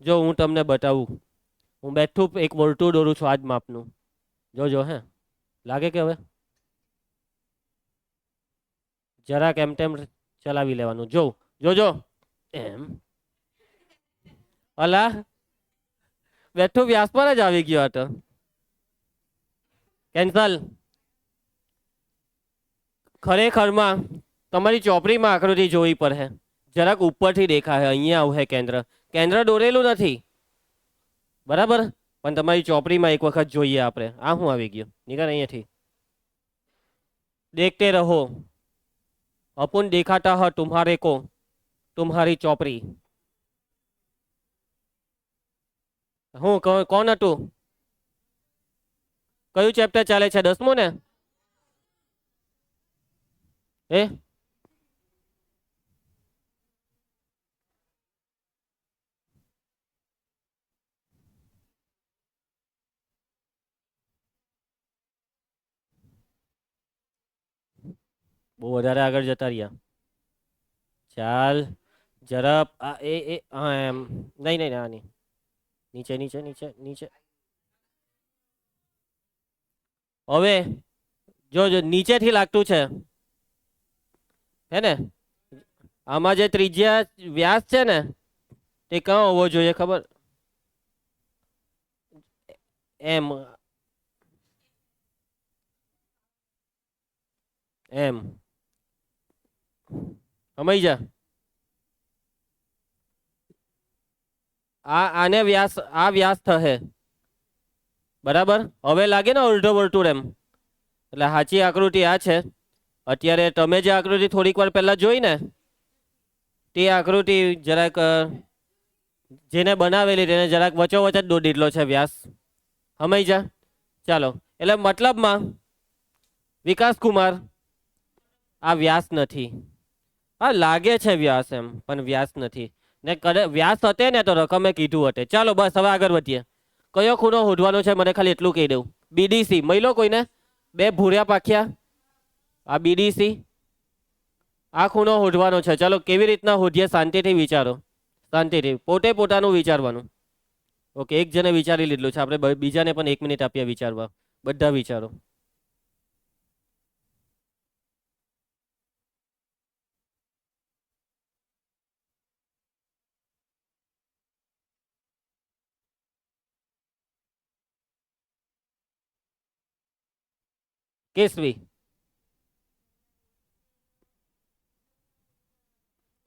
A: જો હું તમને બતાવું, હું બેઠું એક વર્તુળ દોરું છું આજ માપનું. જોજો હે, લાગે કે હવે જરાક એમ તેમ ચલાવી લેવાનું. જોજો એમ. અલા બેઠું વ્યાસ પર જ આવી ગયો હતો. કેન્સલ. ખરેખરમાં તમારી ચોપડીમાં આકૃતિ જોવી પડે, જરાક ઉપરથી દેખાય. અહીંયા આવું કેન્દ્ર, કેન્દ્ર દોરેલું નથી બરાબર, પણ તમારી ચોપડીમાં એક વખત જોઈએ આપણે. આ શું આવી ગયું? નીકળ અહીંયાથી. देखते रहो अपन देखाता है तुम्हारे को तुम्हारी ચોપડી. હું કોણ હતું? કયું ચેપ્ટર ચાલે છે? 10મું ને? એ બહુ વધારે આગળ જતા રહ્યા. ચાલ જરાબ હા એમ નહીં નહીં ના નહીં. નીચે નીચે નીચે નીચે. હવે જો નીચેથી લાગતું છે હે ને? આમાં જે ત્રિજ્યા વ્યાસ છે ને તે ક્યાં હોવો જોઈએ ખબર? એમ એમ સમજ જા. આને વ્યાસ, આ વ્યાસ થશે બરાબર. હવે લાગે ને અડધો વર્તુળ એમ, એટલે સાચી આકૃતિ આ છે. અત્યારે તમે જે આકૃતિ થોડીક વાર પહેલા જોઈ ને તે આકૃતિ જરાક જેને બનાવેલી તેને જરાક વચ્ચોવચ જ દોડેલો છે વ્યાસ. સમજ જા. ચાલો, એટલે મતલબમાં વિકાસકુમાર આ વ્યાસ નથી. હા લાગે છે વ્યાસ એમ, પણ વ્યાસ નથી ને. વ્યાસ હતે ને તો રકમે કીધું હતે. ચાલો બસ હવે આગળ વધીએ. કયો ખૂણો શોધવાનો છે મને ખાલી એટલું કહી દઉં. બીડીસી મળી લો કોઈને? બે ભૂર્યા પાખ્યા આ બીડીસી. આ ખૂણો શોધવાનો છે. ચાલો કેવી રીતના શોધીએ? શાંતિથી વિચારો, શાંતિથી પોતે પોતાનું વિચારવાનું. ઓકે, એક જણે વિચારી લીધું છે, આપણે બીજાને પણ 1 મિનિટ આપીએ વિચારવા. બધા વિચારો. કેસવી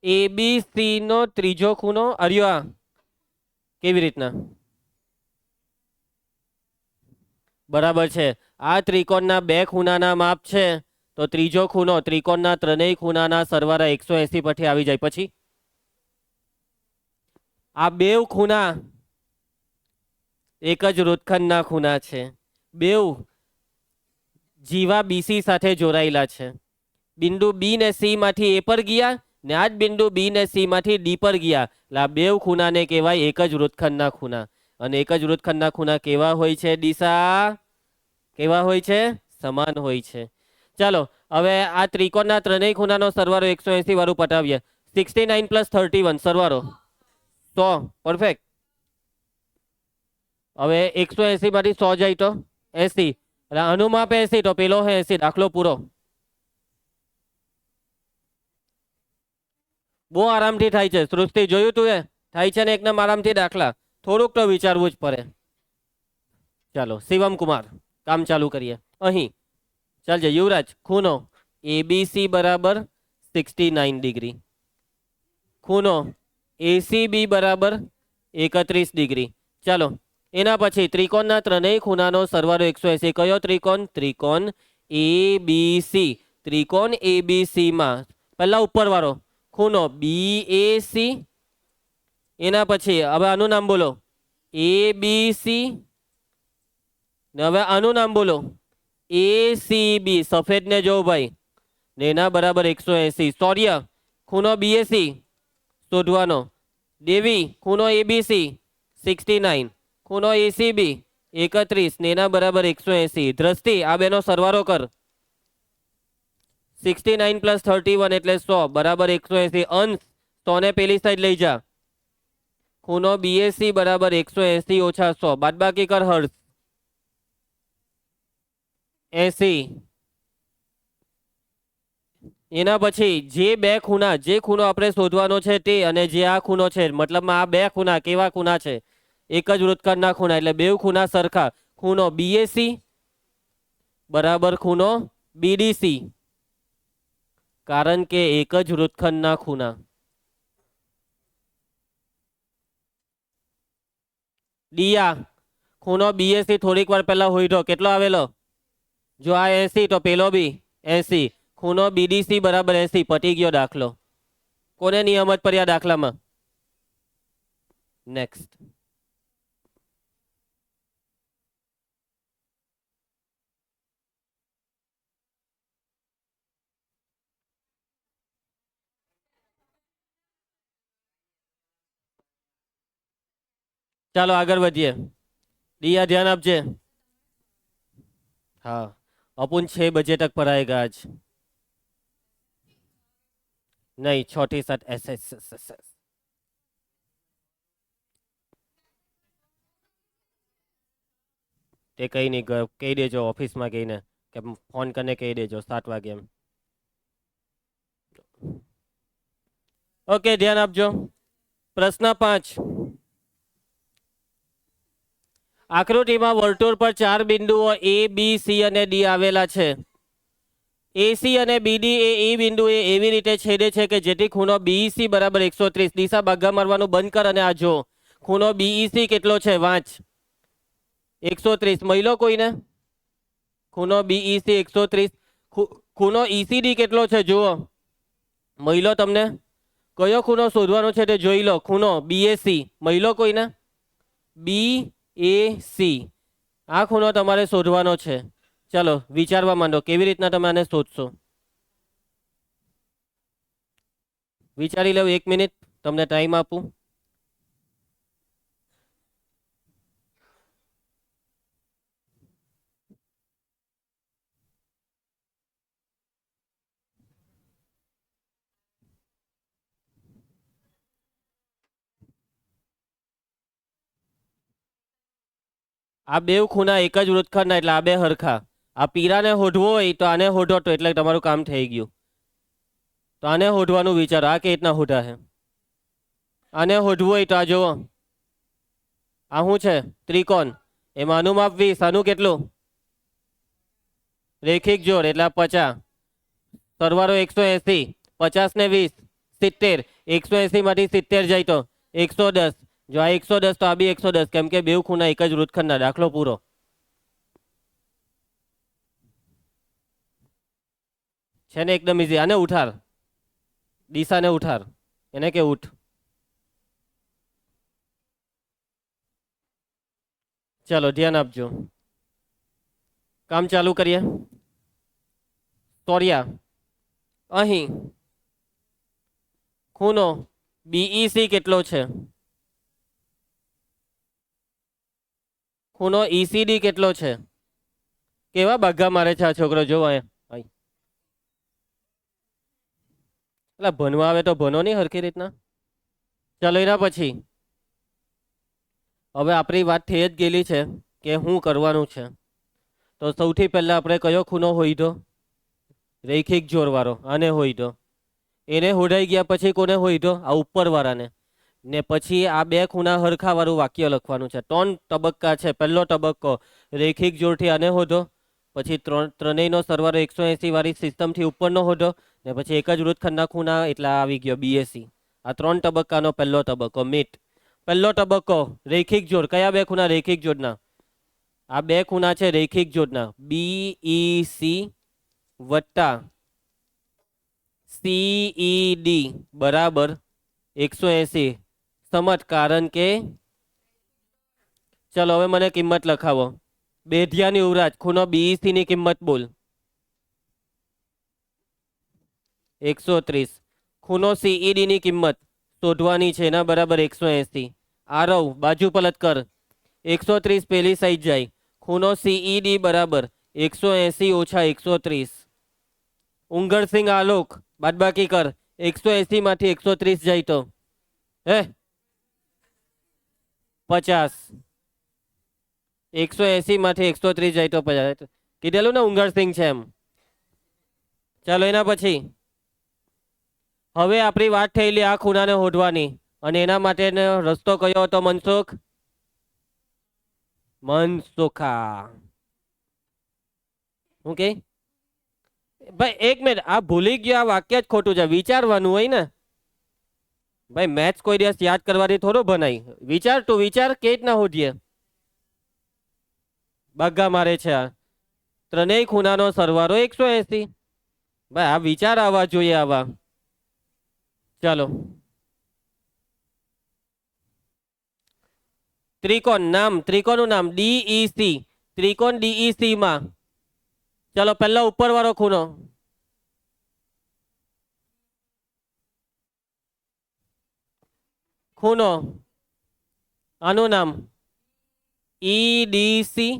A: એબીસી નો ત્રીજો ખૂણો અર્યો. કેવી રીતના? બરાબર છે. આ ત્રિકોણના બે ખૂણાના માપ છે, તો ત્રીજો ખૂણો ત્રિકોણના ત્રણેય ખૂણાના સરવાળા 180 પરથી આવી જાય. પછી આ બેવ ખૂણા એક જ વૃત્તખંડના ખૂણા છે. બેવ જીવા બીસી સાથે જોડાયેલા છે. બિંદુ બી ને સી માંથી એ પર ગયા ને આ જ બિંદુ બી ને સી માંથી ડી પર ગયા. એટલે આ બેવ ખૂણાને કહેવાય એક જ વૃત્તખંડના ખૂણા. અને એક જ વૃત્તખંડના ખૂણા કેવા હોય છે? દિશા કેવા હોય છે? સમાન હોય છે. ચાલો હવે આ ત્રિકોણના ત્રણેય ખૂણાનો સરવાળો 180 વાળું પટાવીએ. 69 + 31 સરવાળો 100. પરફેક્ટ. હવે 180 માંથી 100 જાય તો 80. એટલે આનું માપ 80 તો પેલો 80. દાખલો પૂરો. બહુ આરામથી થાય છે. સૃષ્ટિ જોયું તું એ થાય છે ને એકદમ આરામથી દાખલા. થોડુંક તો વિચારવું જ પડે. ચાલો શિવમ કુમાર કામ ચાલુ કરીએ. અહીં ચાલજે યુવરાજ. ખૂણો એબીસી બરાબર 69 ડિગ્રી. ખૂણો એસીબી બરાબર 31 ડિગ્રી. ચાલો એના પછી ત્રિકોણના ત્રણેય ખૂણાનો સરવાળો 180. કયો ત્રિકોણ? ત્રિકોણ એબીસી. ત્રિકોણ એબીસી માં પહેલા ઉપરવાળો ખૂણો બીએસી. એના પછી હવે આનું નામ બોલો એબીસી. હવે આનું નામ બોલો એસીબી. સફેદ ને જો ભાઈ ને એના બરાબર 180. સૌર્ય ખૂણો બીએસી શોધવાનો. દેવી ખૂણો એબીસી 69. ખૂણો એસીબી 31 ને એના બરાબર 180. દ્રષ્ટિ આ બેનો સરવાળો કર. 69 + 31 એટલે 100 બરાબર 180. અંશ 100 ને પેલી સાઈડ લઈ જા. ખૂણો બીએસી બરાબર 180 - 100 બાદબાકી કર હર્ષ. 80. એના પછી જે બે ખૂણા, જે ખૂણો આપણે શોધવાનો છે તે અને જે આ ખૂણો છે, મતલબમાં આ બે ખૂણા કેવા ખૂણા છે? એક જ વૃત્તખંડના ખૂણા એટલે બે ખૂણા સરખા. ખૂણો બીએસી બરાબર ખૂણો બીડીસી, કારણ કે એક જ વૃત્તખંડના ખૂણા. ડીયા ખૂણો બીએસી થોડીક વાર પહેલા હોઈધો કેટલો આવેલો? જો આ 80 તો પેલો બી 80. ખૂણો બીડીસી બરાબર 80. પટી ગયો દાખલો. કોને નિયમત પડ્યા દાખલામાં? નેક્સ્ટ. ચાલો આગળ વધીએ. दिया ध्यान आपजे. हाँ अपन 6 बजे तक पढ़ाएगा आज. नहीं 6 થી 7 एस. તે કઈ નહીં કહી દેજો ઓફિસમાં ગઈને કે ફોન કરીને કહી દેજો 7 વાગે એમ. ઓકે ધ્યાન આપજો. પ્રશ્ન 5. આકૃતિમાં વર્તુળ પર 4 બિંદુઓ A, B, C અને D આવેલા છે. AC અને BD એ E બિંદુએ એવી રીતે છેદે છે કે જેથી ખૂણો BEC બરાબર 130. દિશા ભાગા મારવાનું બંધ કર અને આ જો ખૂણો BEC કેટલો છે વાંચ. 130 મહિલો કોઈને? ખૂણો BEC 130. ખૂણો ECD કેટલો છે જુઓ મહિલો તમને. કયો ખૂણો શોધવાનો છે તે જોઈ લો. ખૂણો BAC મહિલો કોઈને? BAC આ ખૂણો તમારે શોધવાનો છે. ચાલો વિચારવા માંડો કેવી રીતના તમે આને શોધશો. વિચારી લો 1 મિનિટ તમને ટાઈમ આપું. આ બે ખૂણા એક જ વૃત્તખંડના એટલે આ બે હરખા. આ પીરાને હોધવો હોય તો આને હોધો તો એટલે તમારું કામ થઈ ગયું. તો આને હોધવાનું વિચારો. આ કે રીતના હોધા છે? આને હોધવું હોય તો આ જુઓ આ શું છે? ત્રિકોણ. એમાં આનું માપ 20. આનું કેટલું? રેખિક જોડ એટલે 50. સરવાળો 180. 50 ને 20 70. 180 માંથી 70 જાય તો 110. જો આ 110 તો આ બી 110 કેમ કે બે ખૂણા એક જ વૃત્તખંડના. દાખલો પૂરો. છે ને એકદમ ઈઝી. આને ઉઠાર. દિશાને ઉઠાર. એને કે ઉઠ. ચાલો ધ્યાન આપજો. કામ ચાલુ કરીએ. તોરિયા અહીં ખૂણો BEC કેટલો છે? ખૂણો ECD કેટલો છે? કેવા ભાગા મારે છે આ છોકરો જોવો અહીંયા. એટલે ભણવા આવે તો ભણો નહીં હરખી રીતના. ચાલો એના પછી હવે આપણી વાત થઈ જ ગયેલી છે કે શું કરવાનું છે. તો સૌથી પહેલા આપણે કયો ખૂણો હોઈધો? રૈખિક જોડવાળો. આને હોઈધો. એને હોડાઈ ગયા પછી કોને હોઈધો? આ ઉપરવાળાને. ને પછી આ બે ખૂણા હરખાવાળું વાક્ય લખવાનું છે. 3 તબક્કા છે. પહેલો તબક્કો રૈખિક જોડથી આને હોધો. પછી ત્રણેયનો સરવાળો 180 વાળી સિસ્ટમથી ઉપરનો હોધો. ને પછી એક જ વૃત્તખંડના ખૂણા એટલે આવી ગયો BAC. આ 3 તબક્કાનો પહેલો તબક્કો મીટ. પહેલો તબક્કો રૈખિક જોડ. કયા બે ખૂણા રૈખિક જોડના? આ બે ખૂણા છે રૈખિક જોડના. BEC વત્તા CED બરાબર 180. સમજ કારણ કે ચલો હવે મને કિંમત લખાવો. બેધિયાની ઉરાજ ખૂણો BEC ની કિંમત બોલ. 130. ખૂણો CED ની કિંમત શોધવાની છે એના બરાબર 180. આરવ બાજુ પલટ કર. 130 પેલી સાઈડ જાય. ખૂણો CED બરાબર 180 ઓછા 130. ઉંગરસિંહ આલોક બાદબાકી કર. 180 માંથી 130 જાય તો 50. 180 માંથી 130 જાય તો 50. કીધેલું ને ઉંગરસિંહ છે એમ. ચાલો એના પછી હવે આપણી વાત થયેલી આ ખૂણાને હોધવાની અને એના માટેનો રસ્તો કયો હતો મનસુખ? મનસુખા. ઓકે ભાઈ એક મિનિટ, આ ભૂલી ગયો, આ વાક્ય જ ખોટું છે. વિચારવાનું હોય ને ભાઈ, મેથ્સ કોઈ દિવસ યાદ કરવાથી થોડો ભણાય. વિચાર, તું વિચાર કે રીતના હોધીએ. બગ્ગા મારે છે આ ત્રણેય ખૂણાનો સરવાળો 180. ભાઈ આ વિચાર આવવા જોઈએ આવા. ચાલો, ત્રિકોણ નામ, ત્રિકોણનું નામ ડીઈસી. ત્રિકોણ ડીઈસી માં ચાલો પહેલા ઉપર વાળો ખૂણો ખૂણો આનું નામ ઈડીસી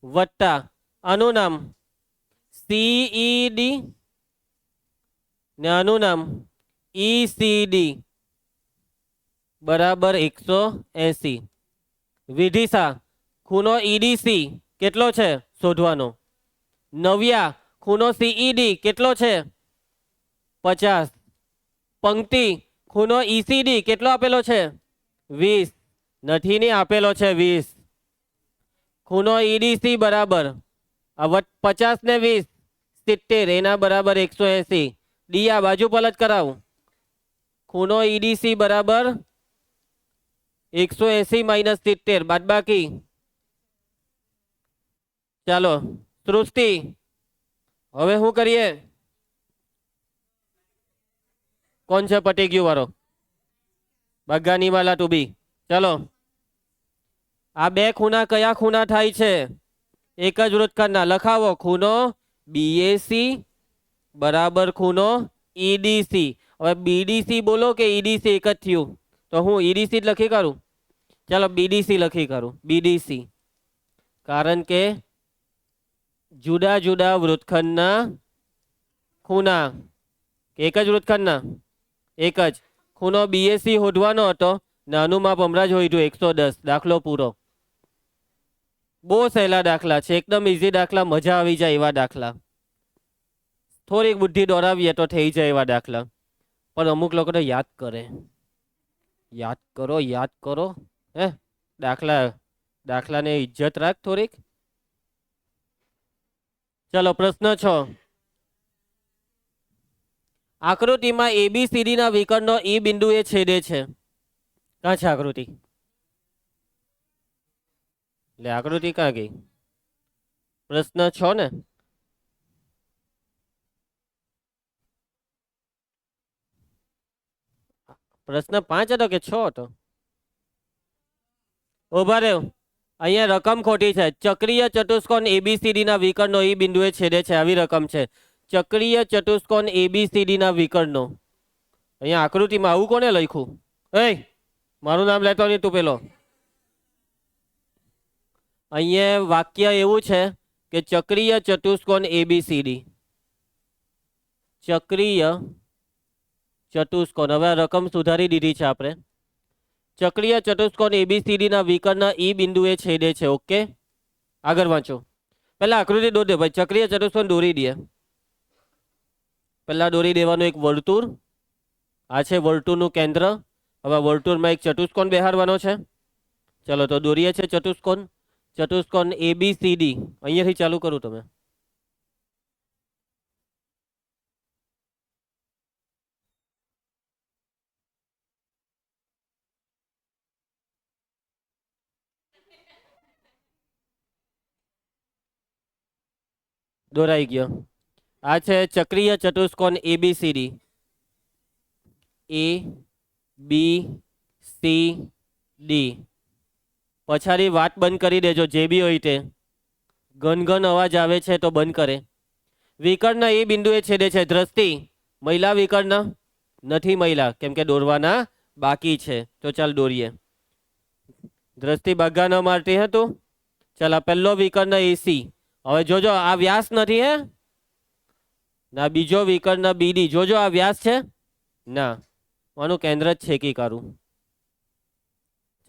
A: વત્તા આનું નામ સીઈડી ને આનું નામ ઈસીડી બરાબર 180. વિધિશા ખૂણો ઈડીસી કેટલો છે શોધવાનો. નવ્યા ખૂણો સીઈડી કેટલો છે 50. પંક્તિ ખૂણો ઈસીડી કેટલો આપેલો છે 20. નથી ની આપેલો છે 20. ખૂણો ઈડીસી બરાબર 50 ને 20 70 એના બરાબર 180. ડી આ બાજુ પલટ કરાવું. ખૂણો ઈડીસી બરાબર 180 માઇનસ 70 બાદબાકી. ચાલો સૃષ્ટિ હવે શું કરીએ. કોણ છે પટી ગયું વાળો? બગ્ગાની વાલા ટુબી. ચાલો આ બે ખૂણા કયા ખૂણા થાય છે? એક જ વૃત્તખંડના. લખાવો ખૂણો બીએસી બરાબર ખૂણો ઈડીસી. હવે બીડીસી બોલો કે ઈડીસી એક જ થયું તો હું ઈડીસી જ લખી કરું. ચાલો બીડીસી લખી કરું. બીડીસી કારણ કે જુદા જુદા વૃત્તખંડના ખૂણા. એક જ વૃત્તખંડના એક જ. ખૂણો બીએસી શોધવાનો હતો. નાનું માપ હમણાં જ હોઈતું 110. દાખલો પૂરો. બહુ સહેલા દાખલા છે, એકદમ ઇઝી દાખલા, મજા આવી જાય એવા દાખલા. થોડીક બુદ્ધિ દોડાવીએ તો થઈ જાય એવા દાખલા. પણ અમુક લોકો તો યાદ કરે. યાદ કરો, યાદ કરો. હે દાખલાને ઇજ્જત રાખ થોડીક. ચલો પ્રશ્ન 6. આકૃતિમાં એબીસીડી ના વિકર્ણો ઈ બિંદુએ છેદે છે. ક્યાં છે આકૃતિ? એટલે આકૃતિ ક્યાં ગઈ? પ્રશ્ન 6 ને. પ્રશ્ન 5 હતો કે 6 હતો? ઉભા રહ્યો, અહીંયા રકમ ખોટી છે. ચક્રીય ચતુષ્કોણ એબીસીડી ના વિકર્ણો ઈ બિંદુએ છેદે છે આવી રકમ છે. ચક્રીય ચતુષ્કોણ એબીસીડી ના વિકર્ણો. અહીંયા આકૃતિમાં આવું કોને લખ્યું? એ મારું નામ લેતો નહીં તું પેલો. અહીંયા વાક્ય એવું છે કે ચક્રીય ચતુષ્કોણ એબીસીડી. ચક્રીય ચતુષ્કોણ. હવે આ રકમ સુધારી દીધી છે આપણે. ચક્રીય ચતુષ્કોણ એબીસીડી ના વિકર્ણ ઈ બિંદુએ છેદે છે. ઓકે, આગળ વાંચો. પહેલા આકૃતિ દોરી દે ભાઈ. ચક્રીય ચતુષ્કોણ દોરી દે. પહેલા દોરી દેવાનું એક વર્તુળ. આ છે વર્તુળનું કેન્દ્ર. હવે વર્તુળમાં એક ચતુષ્કોણ બેહાડવાનો છે. ચલો તો દોરીએ છે ચતુષ્કોણ. ચતુષ્કોણ એબીસીડી. અહીંયાથી ચાલુ કરું તમે. દોરાઈ ગયો. આ છે ચક્રીય ચતુષ્કોણ એબીસીડી. એ બી સી ડી. પછાડી વાત બંધ કરી દેજો જે બી હોય તે. ઘન અવાજ આવે છે તો બંધ કરે. વિકર્ણ એ બિંદુએ છેદે છે. દ્રષ્ટિ મહિલા વિકર્ણ નથી મહિલા કેમ કે દોરવાના બાકી છે. તો ચાલ દોરીએ. દ્રષ્ટિ બગ્ગા ન મારતી હતું. ચાલ આ પહેલો વિકર્ણ એસી. હવે જોજો આ વ્યાસ નથી હે ના. બીજો વિકર્ણ બીડી. જોજો આ વ્યાસ છે ના. આનું કેન્દ્ર જ છેકી કાઢું.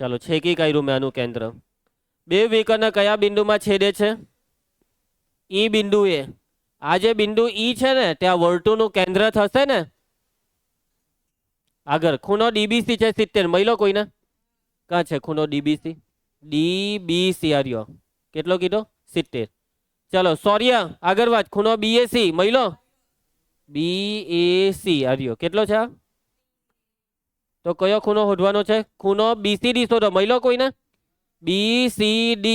A: ચાલો છેકી કાઢ્યું મેં આનું કેન્દ્ર. બે વિકર્ણ કયા બિંદુમાં છેદે છે? ઈ બિંદુએ. આ જે બિંદુ ઈ છે ને ત્યાં વર્તુળનું કેન્દ્ર થશે ને. આગળ ખૂણો ડીબીસી છે 70. મહિલો કોઈને? ક્યાં છે ખૂણો ડીબીસી? DBC આર્યો કેટલો કીધો 70. ચલો સૌર્ય આગળ વાત. ખૂણો BAC મહિલો BAC આર્યો કેટલો છે આ? તો કયો ખૂણો શોધવાનો છે? ખૂણો BCD શોધો. મહિલો કોઈને BCD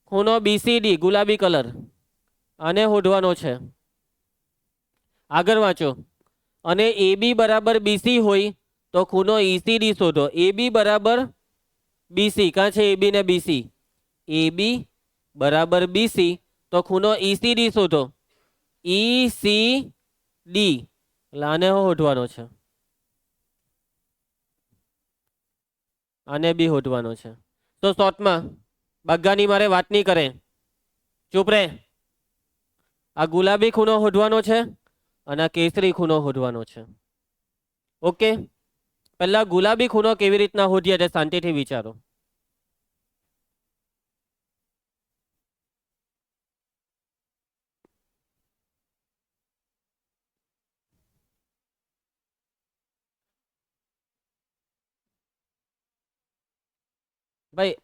A: ખૂણો BCD ગુલાબી કલર આને શોધવાનો છે. આગળ વાંચો. અને AB બરાબર BC હોય તો ખૂણો ECD શોધો. AB બરાબર BC કાં છે AB ને BC? AB બરાબર BC તો ખૂણો ECD શોધો. ECD એટલે આને શોધવાનો છે. આને બી શોધવાનો છે. તો શોર્ટમાં બગ્ગાની મારે વાત નહીં કરે, ચૂપ રે. આ ગુલાબી ખૂણો શોધવાનો છે અને આ કેસરી ખૂણો શોધવાનો છે. ઓકે, પહેલા ગુલાબી ખૂણો કેવી રીતના શોધીએ તે શાંતિથી વિચારો. ભાઈ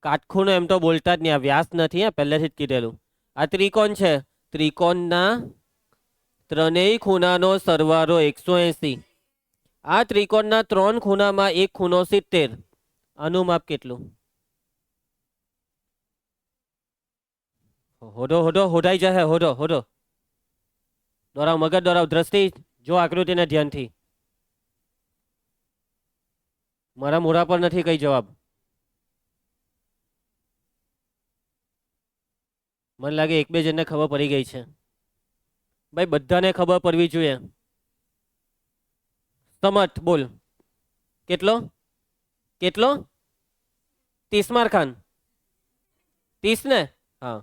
A: કાટખૂણો એમ તો બોલતા જ નહીં, આ વ્યાસ નથી, પહેલેથી જ કીધેલું. આ ત્રિકોણ છે, ત્રિકોણના ત્રણેય ખૂણાનો સરવાળો 180. આ ત્રિકોણના 3 ખૂણામાં એક ખૂણો 70. આનું માપ કેટલું? હોડો હોડો હોડાઈ જશે. હોડો હોડો દોરાવ, મગજ દોરાવ, દ્રષ્ટિ જો આકૃતિને ધ્યાનથી. મારા મોઢા પર નથી કઈ જવાબ. મને લાગે એક બે જણને ખબર પડી ગઈ છે. ભાઈ બધાને ખબર પડવી જોઈએ. સમત બોલ કેટલો કેટલો? 30 માર ખાન 30 ને? હા.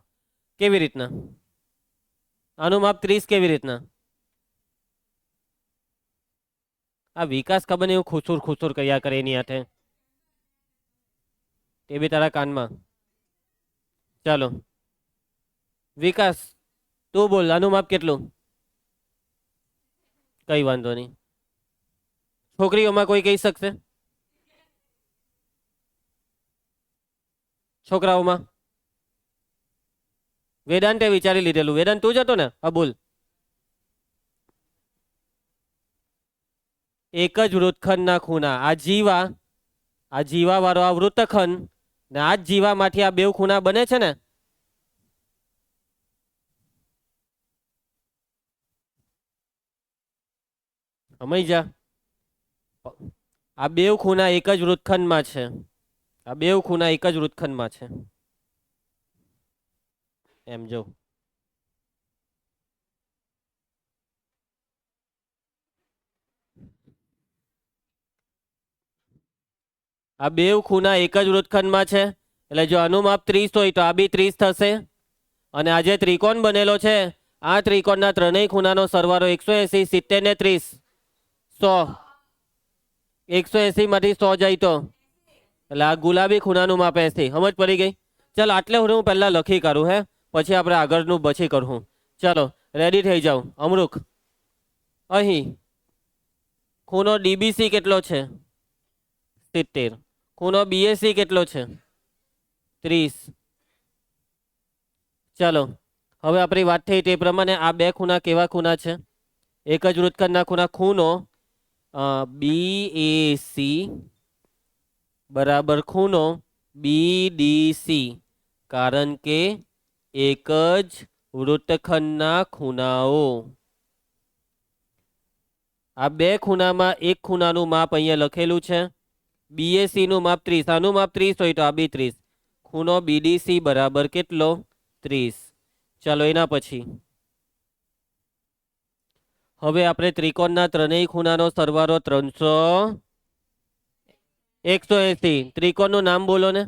A: કેવી રીતના? આનું માપ 30 કેવી રીતના? આ વિકાસ ખબર નહીં ખુસુર ખુસુર કર્યા કરે એની હાથે. તે બી તારા કાનમાં. ચાલો વિકાસ તું બોલ, આનું માપ કેટલું? કઈ વાંધો નહીં. છોકરીઓમાં કોઈ કહી શકશે? છોકરાઓમાં? વેદાંતે વિચારી લીધેલું. વેદાંત તું જ હતો ને? હા બોલ. એક જ વૃત્તખંડના ખૂણા. આ જીવા વાળો આ વૃત્તખંડ ને આ જ જીવામાંથી આ બે ખૂણા બને છે ને? સમજ જા. આ બે ખૂણા એક જ વૃત્તખંડમાં છે. આ બે ખૂણા એક જ વૃત્તખંડમાં છે. એમ જો. આ બે ખૂણા એક જ વૃત્તખંડમાં છે એટલે જો આનું માપ 30 હોય તો આ બી 30 થશે. અને આ જે ત્રિકોણ બનેલો છે આ ત્રિકોણના ત્રણેય ખૂણાનો સરવાળો 180. 70 ને 30 100. 180 માંથી 100 જાય તો એટલે આ ગુલાબી ખૂણાનું માપ 80. સમજ પડી ગઈ? ચાલો આટલે હું પહેલા લખી કાઢું, હે પછી આપણે આગળનું પછી કરું. ચાલો રેડી થઈ જાઉં. અમૃખ અહીં ખૂણો DBC કેટલો છે? 70. ખૂણો BAC કેટલો છે? 30. ચાલો હવે આપણી વાત થઈ તે પ્રમાણે આ બે ખૂણા કેવા ખૂણા છે? એક જ વૃત્તખંડના ખૂણા. ખૂણો BAC બરાબર ખૂણો BDC, કારણ કે એક જ વૃત્તખંડના ખૂણાઓ. આ બે ખૂણામાં એક ખૂણાનું માપ અહીંયા લખેલું છે. BAC નું માપ 30. આનું માપ 30 હોય તો આ બી 30. ખૂણો BDC બરાબર કેટલો? 30. ચાલો એના પછી હવે આપણે ત્રિકોણના ત્રણેય ખૂણાનો સરવાળો 180. ત્રિકોણનું નામ બોલો ને.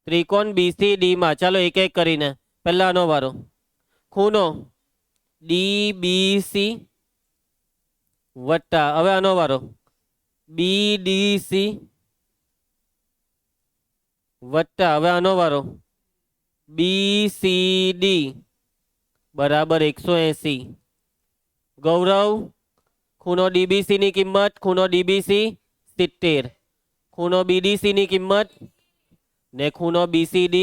A: ત્રિકોણ BCD માં ચાલો એક એક કરીને. પહેલા આનો વારો. ખૂણો DBC વત્તા હવે આનો વારો BDC વત્તા હવે આનો વારો BCD બરાબર 180. ગૌરવ ખૂણો DBC ની કિંમત, ખૂણો DBC 70. ખૂણો BDC ની કિંમત ને ખૂણો BCD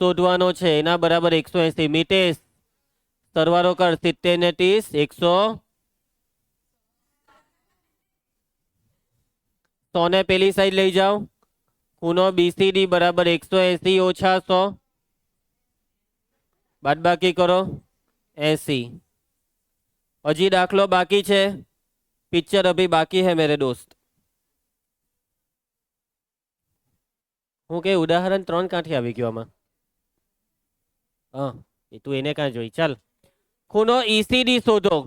A: શોધવાનો છે, એના બરાબર 180. મિતેશ સરવાળો કર, 70 ને 30 100. 100 ને પેલી સાઈડ લઈ જાઓ. ખૂણો BCD બરાબર 180 ઓછા 100, બાદબાકી કરો 80. હજી દાખલો બાકી છે, પિક્ચર અભી બાકી હે મેરે દોસ્ત. હું કે ઉદાહરણ 3 કાંઠી આવી ગયો આમાં? હા, એ તું એને કાં જોઈ. ચાલ, ખૂણો ECD શોધો.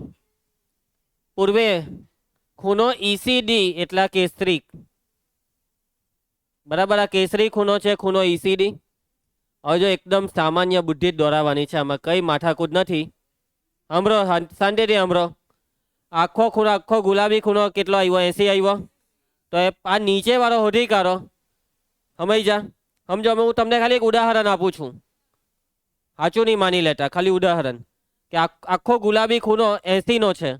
A: પૂર્વે ખૂણો ECD એટલા કેસરી, બરાબર. આ કેસરી ખૂણો છે, ખૂણો ECD. હવે જો એકદમ સામાન્ય બુદ્ધિ દોરાવવાની છે, આમાં કઈ માથાકૂટ નથી. સાંભળો, શાંતિથી સાંભળો. આખો ખૂણો, આખો ગુલાબી ખૂણો કેટલો આવ્યો? 80 આવ્યો. તો આ નીચે વાળો શોધી કાઢો. સમજ જા, સમજો. હું તમને ખાલી એક ઉદાહરણ આપું છું, સાચું નહીં માની લેતા, ખાલી ઉદાહરણ કે આખો ગુલાબી ખૂણો 80 નો છે.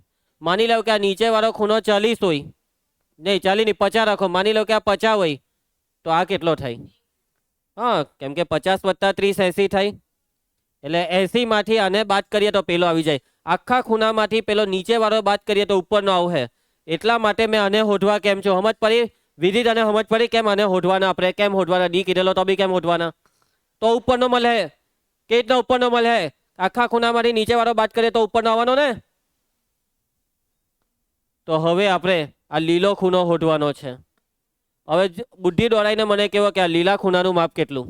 A: માની લો કે આ નીચે વાળો ખૂણો 40 હોય, નહીં 40 નહીં 50 રાખો. માની લો કે આ 50 હોય, તો આ કેટલો થાય? હા, કેમ કે 50 વત્તા 30 80 થાય. એટલે 80 માંથી આને બાદ કરીએ તો પેલો આવી જાય. આખા ખૂણામાંથી પેલો નીચે વાળો બાદ કરીએ તો ઉપરનો આવશે. એટલા માટે મેં આને હોધવા કેમ છું, સમજ પડી? વિધિ તને સમજ પડી કેમ આને હોધવાના? આપણે કેમ હોધવાના? ડી કીધેલો તો બી કેમ હોધવાના? તો ઉપરનો મળે. કે રીતના ઉપરનો મળે? આખા ખૂણામાંથી નીચે વાળો બાદ કરીએ તો ઉપરનો આવવાનો ને. તો હવે આપણે આ લીલો ખૂણો હોધવાનો છે. હવે બુદ્ધિ દોડાઈને મને કહેવો કે આ લીલા ખૂણાનું માપ કેટલું?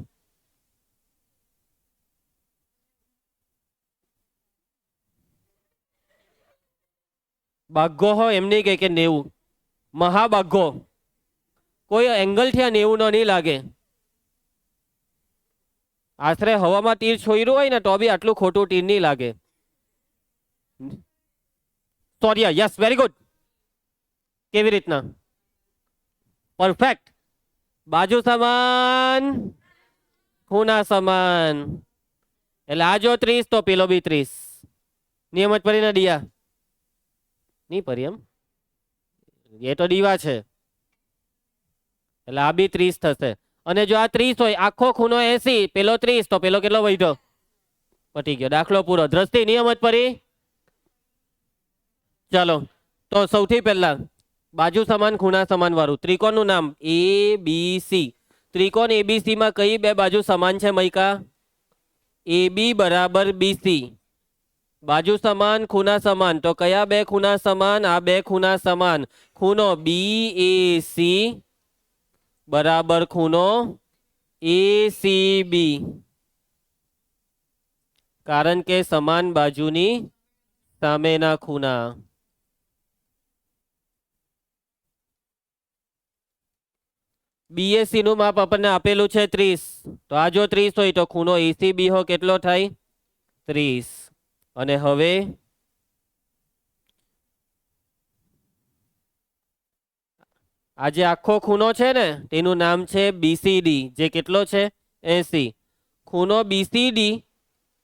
A: બાઘો હોય એમ નહીં કે 90, મહાબાઘો. કોઈ એંગલથી આ 90 નો નહીં લાગે. આશરે હવામાં તીર છોડ્યું હોય ને તો બી આટલું ખોટું તીર નહીં લાગે. Sorry, yes, very good. કેવી રીતના? પરફેક્ટ. બાજુ સમાન, ખૂણા સમાન. એટલે આ જો 30 તો પેલો બી 30. નિયમ જ પડી ને દિયા? નહીં પડી એમ? એ તો દીવા છે, એટલે આ બી 30 થશે. અને જો આ 30 હોય, આખો ખૂણો 80, પેલો 30, તો પેલો કેટલો વધ્યો? પટી ગયો. દાખલો પૂરો. દ્રષ્ટિ નિયમ જ પડી. ચાલો, તો સૌથી પહેલા બાજુ સમાન ખૂણા સમાન વાળું ત્રિકોણનું નામ ABC. ત્રિકોણ ABC માં કઈ બે બાજુ સમાન છે મૈકા? AB બરાબર BC. બાજુ સમાન, ખૂણા સમાન. તો કયા બે ખૂણા સમાન? આ બે ખૂણા સમાન. ખૂણો BAC બરાબર ખૂણો ACB. કારણ કે સમાન બાજુની સામેના ખૂણા. BAC નું માપ આપણને આપેલું છે 30. તો આ જો 30 હોય તો ખૂણો ACB હો કેટલો થાય? 30. અને હવે આ જે આખો ખૂણો છે ને તેનું નામ છે BCD, જે કેટલો છે? 80. ખૂણો BCD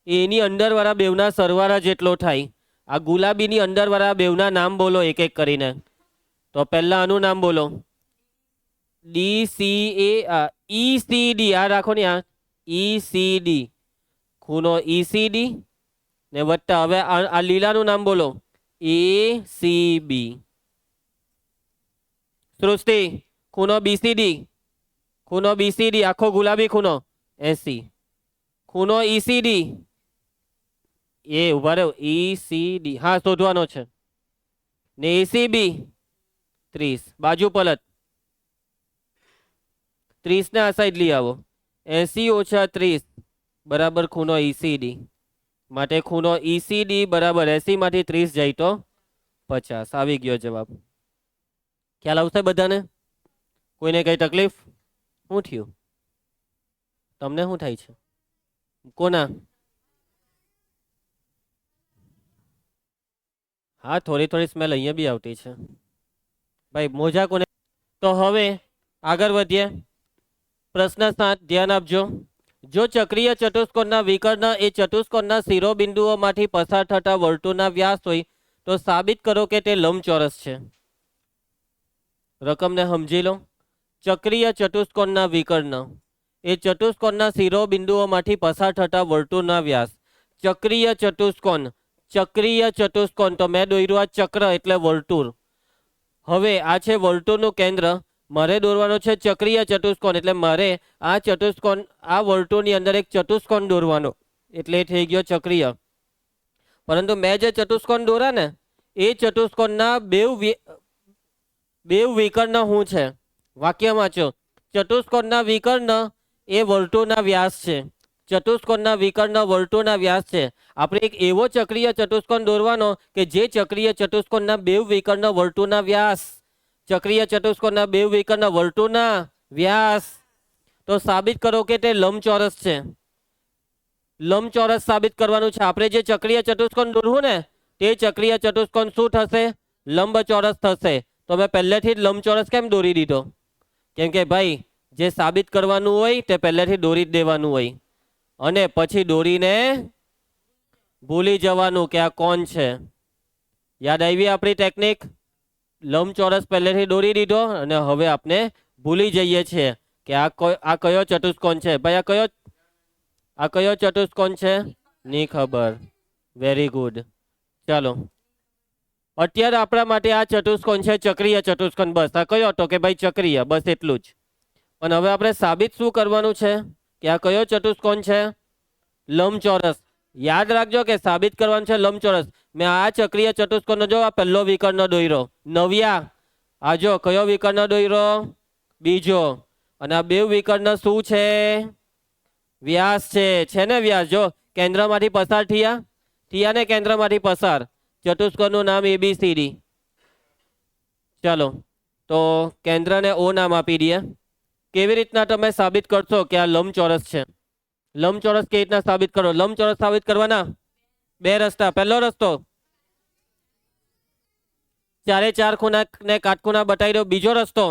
A: એની અંદર વાળા બેવના સરવાળા જેટલો થાય. આ ગુલાબીની અંદર વાળા બેવના નામ બોલો એક એક કરીને. તો પહેલા આનું નામ બોલો. ECD. આ રાખો ને, આ ECD. ખૂણો ECD ને વત્તા હવે આ લીલાનું નામ બોલો, ACB. સૃષ્ટિ, ખૂણો BCD. ખૂણો BCD આખો ગુલાબી ખૂણો 80. ખૂણો ECD, એ ઉભા રહ્યો, ECD હા શોધવાનો છે. ને ACB 30. બાજુ પલટ, 30 ને આ સાઈડ લઈ આવો. 80 ઓછા 30 બરાબર ખૂણો ECD. માટે ખૂણો ECD બરાબર 80 માંથી 30 જાય તો 50. આવી ગયો જવાબ. ખ્યાલ આવશે બધાને? કોઈને કઈ તકલીફ? શું થયું તમને? શું થાય છે? કોના? હા, થોડી થોડી સ્મેલ અહીંયા બી આવતી છે ભાઈ. મોજા કોને? તો હવે આગળ વધીએ. પ્રશ્ન 7 ધ્યાન આપજો. જો ચક્રીય ચતુષ્કોણના વિકર્ણ એ ચતુષ્કોણના શિરોબિંદુઓમાંથી પસાર થતા વર્તુળના વ્યાસ હોય તો સાબિત કરો કે તે લંબચોરસ છે. રકમને સમજી લો. ચક્રીય ચતુષ્કોણના વિકર્ણ એ ચતુષ્કોણના શિરોબિંદુઓમાંથી પસાર થતા વર્તુળના વ્યાસ. ચક્રીય ચતુષ્કોણ તો મેં દોર્યું આ ચક્ર એટલે વર્તુળ. હવે આ છે વર્તુળનું કેન્દ્ર, મારે દોરવાનો છે ચક્રીય ચતુષ્કોણ એટલે મારે આ ચતુષ્કોણ આ વર્તુળની અંદર એક ચતુષ્કોણ દોરવાનો એટલે એ થઈ ગયો ચક્રીય. પરંતુ મેં જે ચતુષ્કોણ દોરા ને એ ચતુષ્કોણના બેવ વિકર્ણ શું છે? વાક્યમાં છો ચતુષ્કોણના વિકર્ણ એ વર્તુળના વ્યાસ છે. ચતુષ્કોણના વિકર્ણ વર્તુળના વ્યાસ છે. આપણે એક એવો ચક્રીય ચતુષ્કોણ દોરવાનો કે જે ચક્રીય ચતુષ્કોણના બેવ વિકર્ણ વર્તુળના વ્યાસ. ચક્રીય ચતુષ્કોણના બેવ વિકર્ણ વર્તુળના વ્યાસ. તો સાબિત કરો કે તે લંબચોરસ છે. લંબચોરસ સાબિત કરવાનું છે. આપણે જે ચક્રીય ચતુષ્કોણ દોરવું ને તે ચક્રીય ચતુષ્કોણ શું થશે? લંબચોરસ થશે. તો મેં પહેલેથી જ લંબચોરસ કેમ દોરી દીધો? કેમ કે ભાઈ જે સાબિત કરવાનું હોય તે પહેલેથી દોરી જ દેવાનું હોય અને પછી દોરીને ભૂલી જવાનું કે આ કોણ છે. યાદ આવી આપણી ટેકનિક? લંબચોરસ પહેલેથી દોરી દીધો અને હવે આપણે ભૂલી જઈએ છીએ કે આ કયો ચતુષ્કોણ છે. ભાઈ આ કયો ચતુષ્કોણ છે? નહીં ખબર. Very good. ચાલો અત્યારે આપણા માટે આ ચતુષ્કોણ છે ચક્રીય ચતુષ્કોણ. બસ આ કયો હતો કે ભાઈ ચક્રીય, બસ એટલું જ. પણ હવે આપણે સાબિત શું કરવાનું છે કે આ કયો ચતુષ્કોણ છે? લંબચોરસ. યાદ રાખજો કે સાબિત કરવાનું છે લંબચોરસ. મેં આ ચક્રીય ચતુષ્કોણનો જો આ પહેલો વિકર્ણ દોર્યો નવ્યા. આ જો કયો વિકર્ણ દોર્યો? બીજો. અને આ બે વિકર્ણ શું છે? વ્યાસ છે ને વ્યાસ. જો કેન્દ્રમાંથી પસાર થયા ને કેન્દ્રમાંથી પસાર. ચતુષ્કોણનું નામ ABCD. ચાલો તો કેન્દ્રને O નામ આપી દઈએ. કેવી રીતના તમે સાબિત કરશો કે આ લંબચોરસ છે? લંબચોરસ કેવી રીતના સાબિત કરો? લંબચોરસ સાબિત કરવાના બે રસ્તા. પહેલો રસ્તો ચારે ચાર ખૂણા ને કાટખૂણા બતાવી દો. બીજો રસ્તો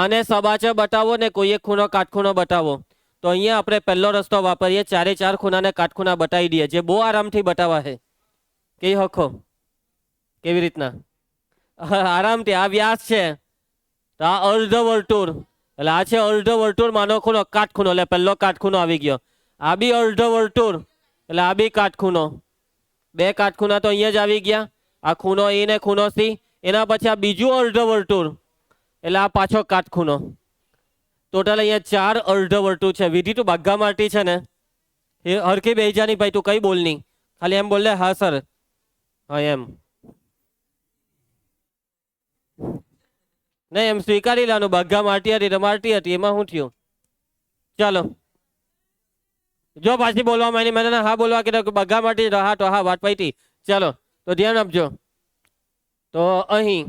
A: આને સબાચર બતાવો ને કોઈ એક ખૂણો કાટખૂણો બતાવો. તો અહીંયા આપણે પહેલો રસ્તો વાપરીએ, ચારે ચાર ખૂણાને કાટખૂણા બતાવી દઈએ, જે બહુ આરામથી બતાવા છે. કઈ હખો કેવી રીતના? આરામથી. આ વ્યાસ છે તો આ અર્ધ વર્તુળ એટલે આ છે અર્ધ વર્તુળ માનો ખૂણો કાટખૂણો એટલે પહેલો કાટખૂણો આવી ગયો. આ બી અર્ધ વર્તુળ એટલે આ બી કાટખૂણો. બે કાટખૂણા તો અહીંયા જ આવી ગયા. આ ખૂણો A ને ખૂણો C. એના પછી આ બીજું અર્ધ વર્તુળ એટલે આ પાછો કાટખૂણો. ટોટલ અહીંયા ચાર અર્ધ વર્તુળ છે. વિધિ તું ભાગા મારતી છે ને એ હરખી બેજાની ભાઈ, તું કઈ બોલ નહીં, ખાલી એમ બોલ લે હા સર હા એમ નહીં, એમ સ્વીકારી લેવાનું. ભાગા મારતી હતી તો મારતી હતી, એમાં શું થયું? ચાલો જો પાછી બોલવા માંડી, મને હા બોલવા કીધું, બગા મારતી હા તો હા વાત પૈતી. ચાલો તો ધ્યાન આપજો. તો અહીં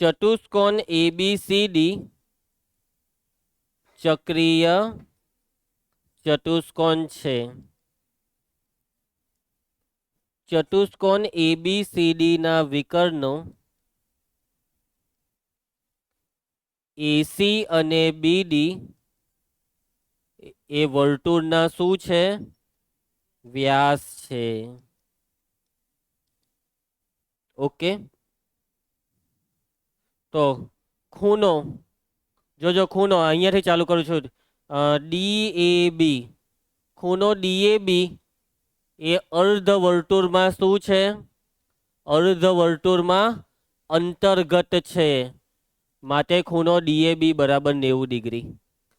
A: ચતુષ્કોણ ABCD ચક્રીય ચતુષ્કોણ છે. ચતુષ્કોણ ABCD ના વિકર્ણો AC અને BD એ વર્તુળના શું છે? વ્યાસ છે. ઓકે. તો ખૂણો જોજો, ખૂણો અહીંયાથી ચાલુ કરું છું. DAB, ખૂણો DAB એ અર્ધ વર્તુળમાં શું છે? અર્ધ વર્તુળમાં અંતર્ગત છે. માટે ખૂણો DAB બરાબર 90 ડિગ્રી.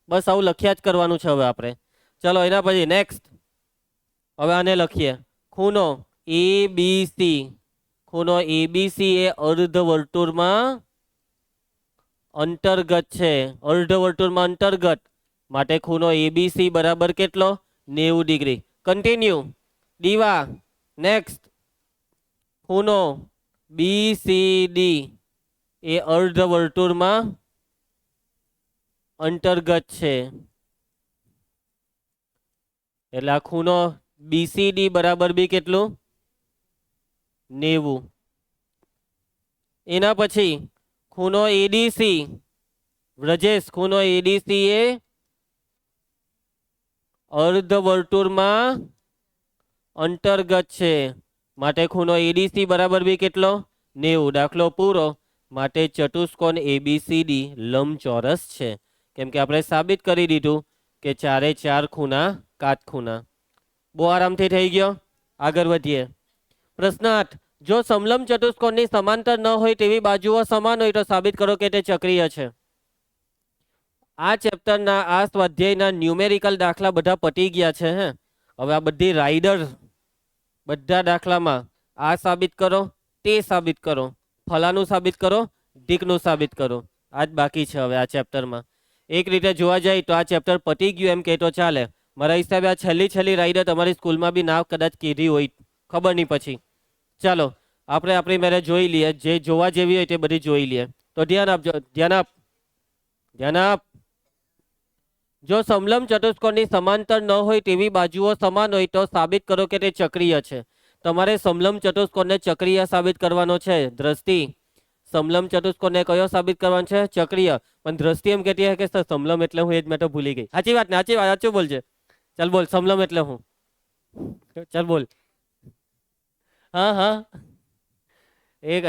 A: બસ આવું લખ્યા જ કરવાનું છે હવે આપણે. ચલો એના પછી નેક્સ્ટ. હવે આને લખીએ. ખૂણો ABC, ખૂણો ABC એ અર્ધ વર્તુળમાં અંતર્ગત છે. અર્ધ વર્તુળમાં અંતર્ગત માટે ખૂણો ABC બરાબર કેટલો? 90 ડિગ્રી. કન્ટિન્યુ. દીવા. નેક્સ્ટ. ખૂણો BCD એ અર્ધ વર્તુળમાં અંતર્ગત છે. એટલે આ ખૂણો BCD બરાબર બી કેટલું? 90. એના પછી ખૂણો ADC. વ્રજેશ, ખૂણો ADC એ અર્ધ વર્તુળમાં અંતર્ગત છે. માટે ખૂણો ADC બરાબર બી કેટલો? 90. દાખલો પૂરો. માટે ચતુષ્કોણ ABCD લંબચોરસ છે, કેમ કે આપણે સાબિત કરી દીધું કે ચારે ચાર ખૂણા કાટખૂણા. બહુ આરામથી થઈ ગયો. આગળ વધીએ. પ્રશ્ન 8, જો સમલંબ ચતુષ્કોણની સમાંતર ન હોય તેવી બાજુઓ સમાન હોય તો સાબિત કરો કે તે ચક્રીય છે. આ ચેપ્ટરના આ સ્વાધ્યાયના ન્યુમેરિકલ દાખલા બધા પતી ગયા છે. હવે આ બધી રાઇડર બધા દાખલામાં આ સાબિત કરો, તે સાબિત કરો, ફલાનું સાબિત કરો, ઢીકનું સાબિત કરો. આ જ બાકી છે હવે આ ચેપ્ટરમાં. એક રીતે જોવા જાય તો આ ચેપ્ટર પતી ગયું એમ કે તો ચાલે. મારા હિસાબે આ છેલ્લી રાઇડર તમારી સ્કૂલમાં બી નામ કદાચ કીધી હોય, ખબર નહીં પછી. ચાલો આપણે આપણી મેરે જોઈ લઈએ, જે જોવા જેવી હોય તે બધી જોઈ લઈએ. તો ધ્યાન આપજો, ધ્યાન આપ. જો સમલંબ ચતુષ્કોણની સમાંતર ન હોય તેવી બાજુઓ સમાન હોય તો સાબિત કરો કે તે ચક્રીય છે. તમારે સમલંબ ચતુષ્કોણને ચક્રીય સાબિત કરવાનો છે. દ્રષ્ટિ સમલંબ ચતુષ્કોણને કયો સાબિત કરવાનો છે? ચક્રીય. પણ દ્રષ્ટિ એમ કહેતી કે સર સમલંબ એટલે હું, એ જ મેં તો ભૂલી ગઈ. સાચી વાત ને? સાચી વાત, સાચું બોલજે. ચાલ બોલ, સમલંબ એટલે હું. ચાલ બોલ. હા